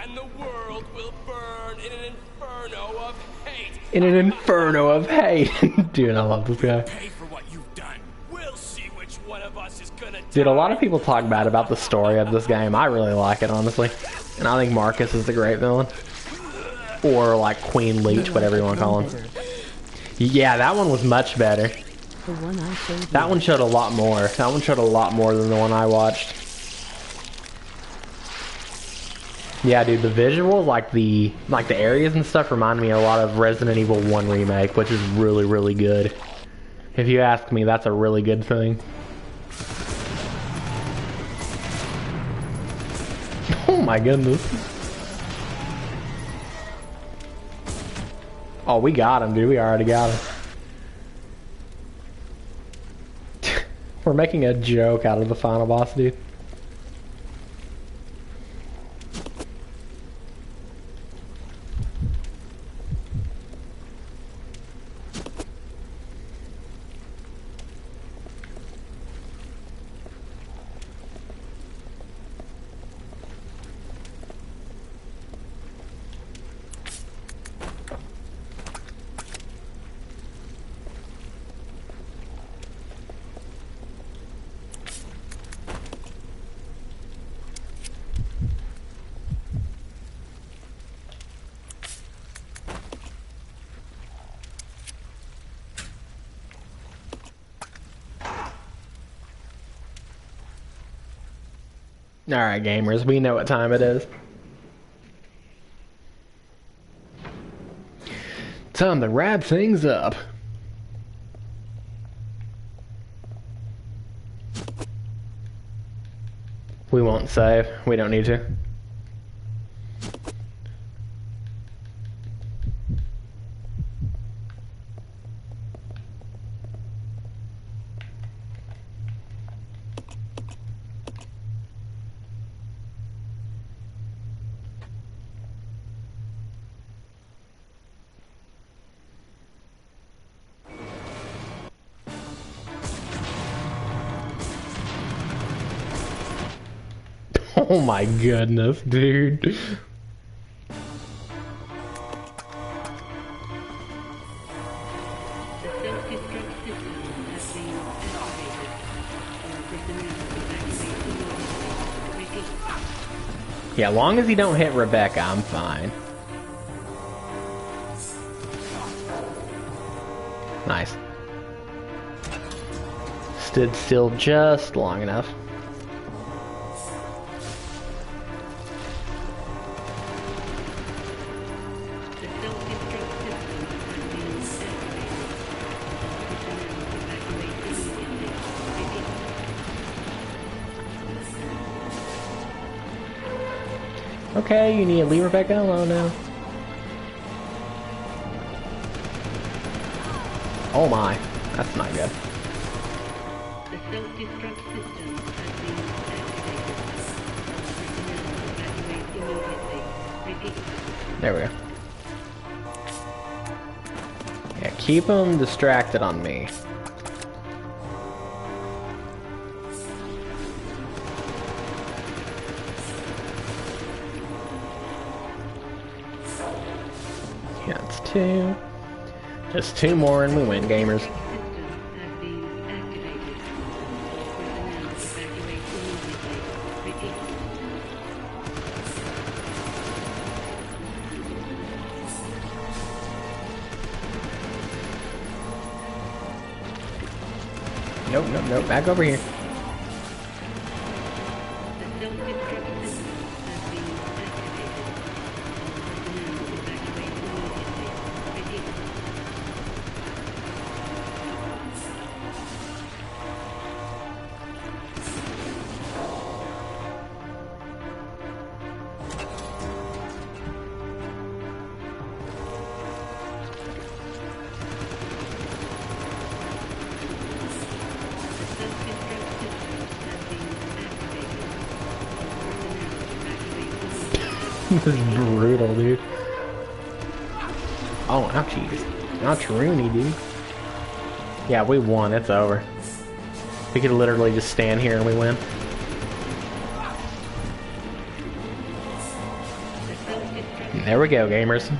G: and the world will burn in an inferno of hate.
A: In an inferno of hate. Dude, I love this guy.
B: Pay for what you've done.
G: We'll see which one of us is gonna
A: Dude, a lot of
G: die.
A: people talk bad about the story of this game. I really like it, honestly. And I think Marcus is the great villain. Or like Queen Leech, whatever you want to call him. Yeah, that one was much better.
D: The one I showed
A: That
D: you.
A: one showed a lot more. That one showed a lot more than the one I watched. Yeah, dude, the visuals, like the areas and stuff, remind me a lot of Resident Evil 1 Remake, which is really, really good. If you ask me, that's a really good thing. Oh my goodness. Oh, we got him, dude. We already got him. We're making a joke out of the final boss, dude. Alright, gamers, we know what time it is. Time to wrap things up. We won't save. We don't need to. Oh my goodness, dude. Yeah, as long as you don't hit Rebecca, I'm fine. Nice. Stood still just long enough. Okay, you need to leave Rebecca alone now. Oh my, that's not good.
H: The self-destruct system has been activated. Evacuate immediately. Repeat.
A: There we go. Yeah, keep them distracted on me. Yeah, it's two. Just two more and we win, gamers.
H: System has been activated. Personnel evacuate immediately. Repeat.
A: Nope, nope, nope. Back over here.
H: The self-destruct system has been activated. Personnel evacuate immediately. Repeat.
A: This is brutal, dude. Oh, ouchies. Ouch, Rooney, dude. Yeah, we won. It's over. We could literally just stand here and we win. There we go, gamers.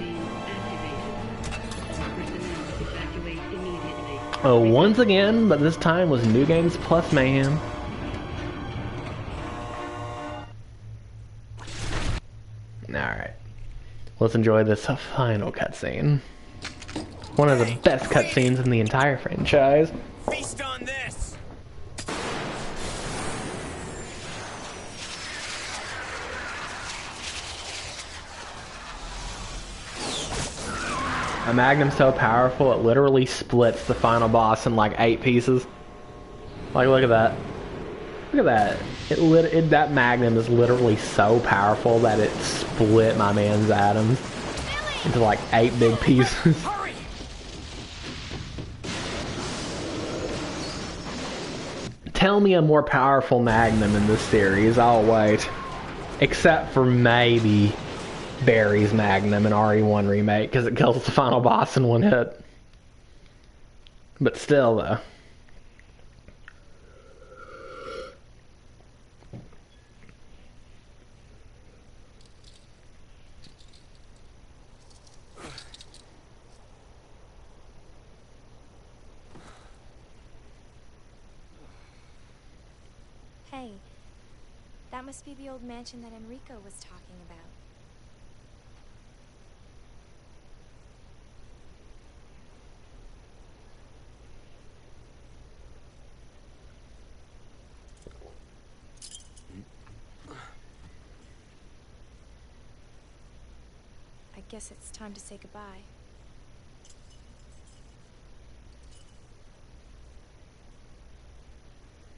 A: Oh, once again, but this time was New Games plus Mayhem. Alright. Let's enjoy this final cutscene. One of the best cutscenes in the entire franchise.
B: Feast on this!
A: A magnum's so powerful it literally splits the final boss in like 8 pieces. Like, look at that. Look at that. That magnum is literally so powerful that it split my man's atoms into like 8 big pieces.
B: Hurry!
A: Tell me a more powerful magnum in this series, I'll wait. Except for maybe Barry's magnum in RE1 Remake, because it kills the final boss in 1 hit. But still, though.
C: Hey, that must be the old mansion that Enrico was talking about. I guess it's time to say goodbye.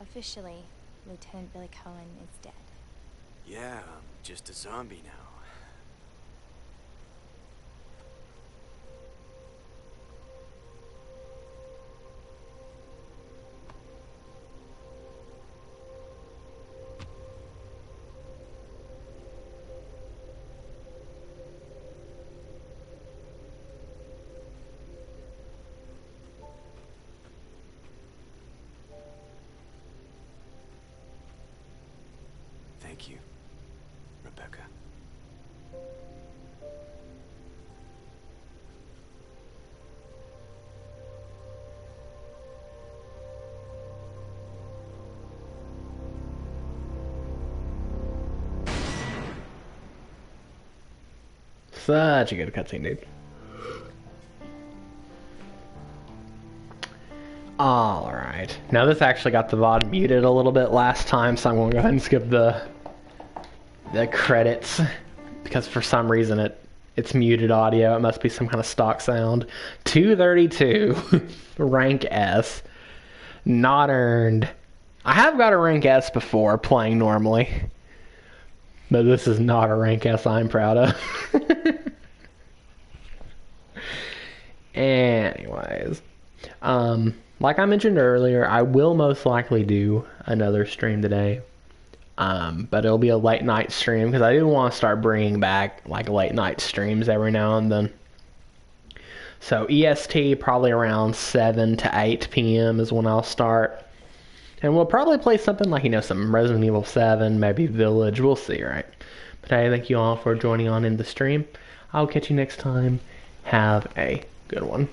C: Officially, Lieutenant Billy Cohen is dead.
B: Yeah, I'm just a zombie now. Thank you.
A: Such a good cutscene, dude. Alright. Now this actually got the VOD muted a little bit last time, so I'm going to go ahead and skip the credits. Because for some reason it's muted audio. It must be some kind of stock sound. 232. Rank S. Not earned. I have got a rank S before playing normally. But this is not a rank S I'm proud of. Anyways. Like I mentioned earlier, I will most likely do another stream today. But it'll be a late night stream because I do want to start bringing back like late night streams every now and then. So EST probably around 7 to 8 p.m. is when I'll start. And we'll probably play something like, some Resident Evil 7, maybe Village. We'll see, right? But hey, thank you all for joining on in the stream. I'll catch you next time. Have a good one.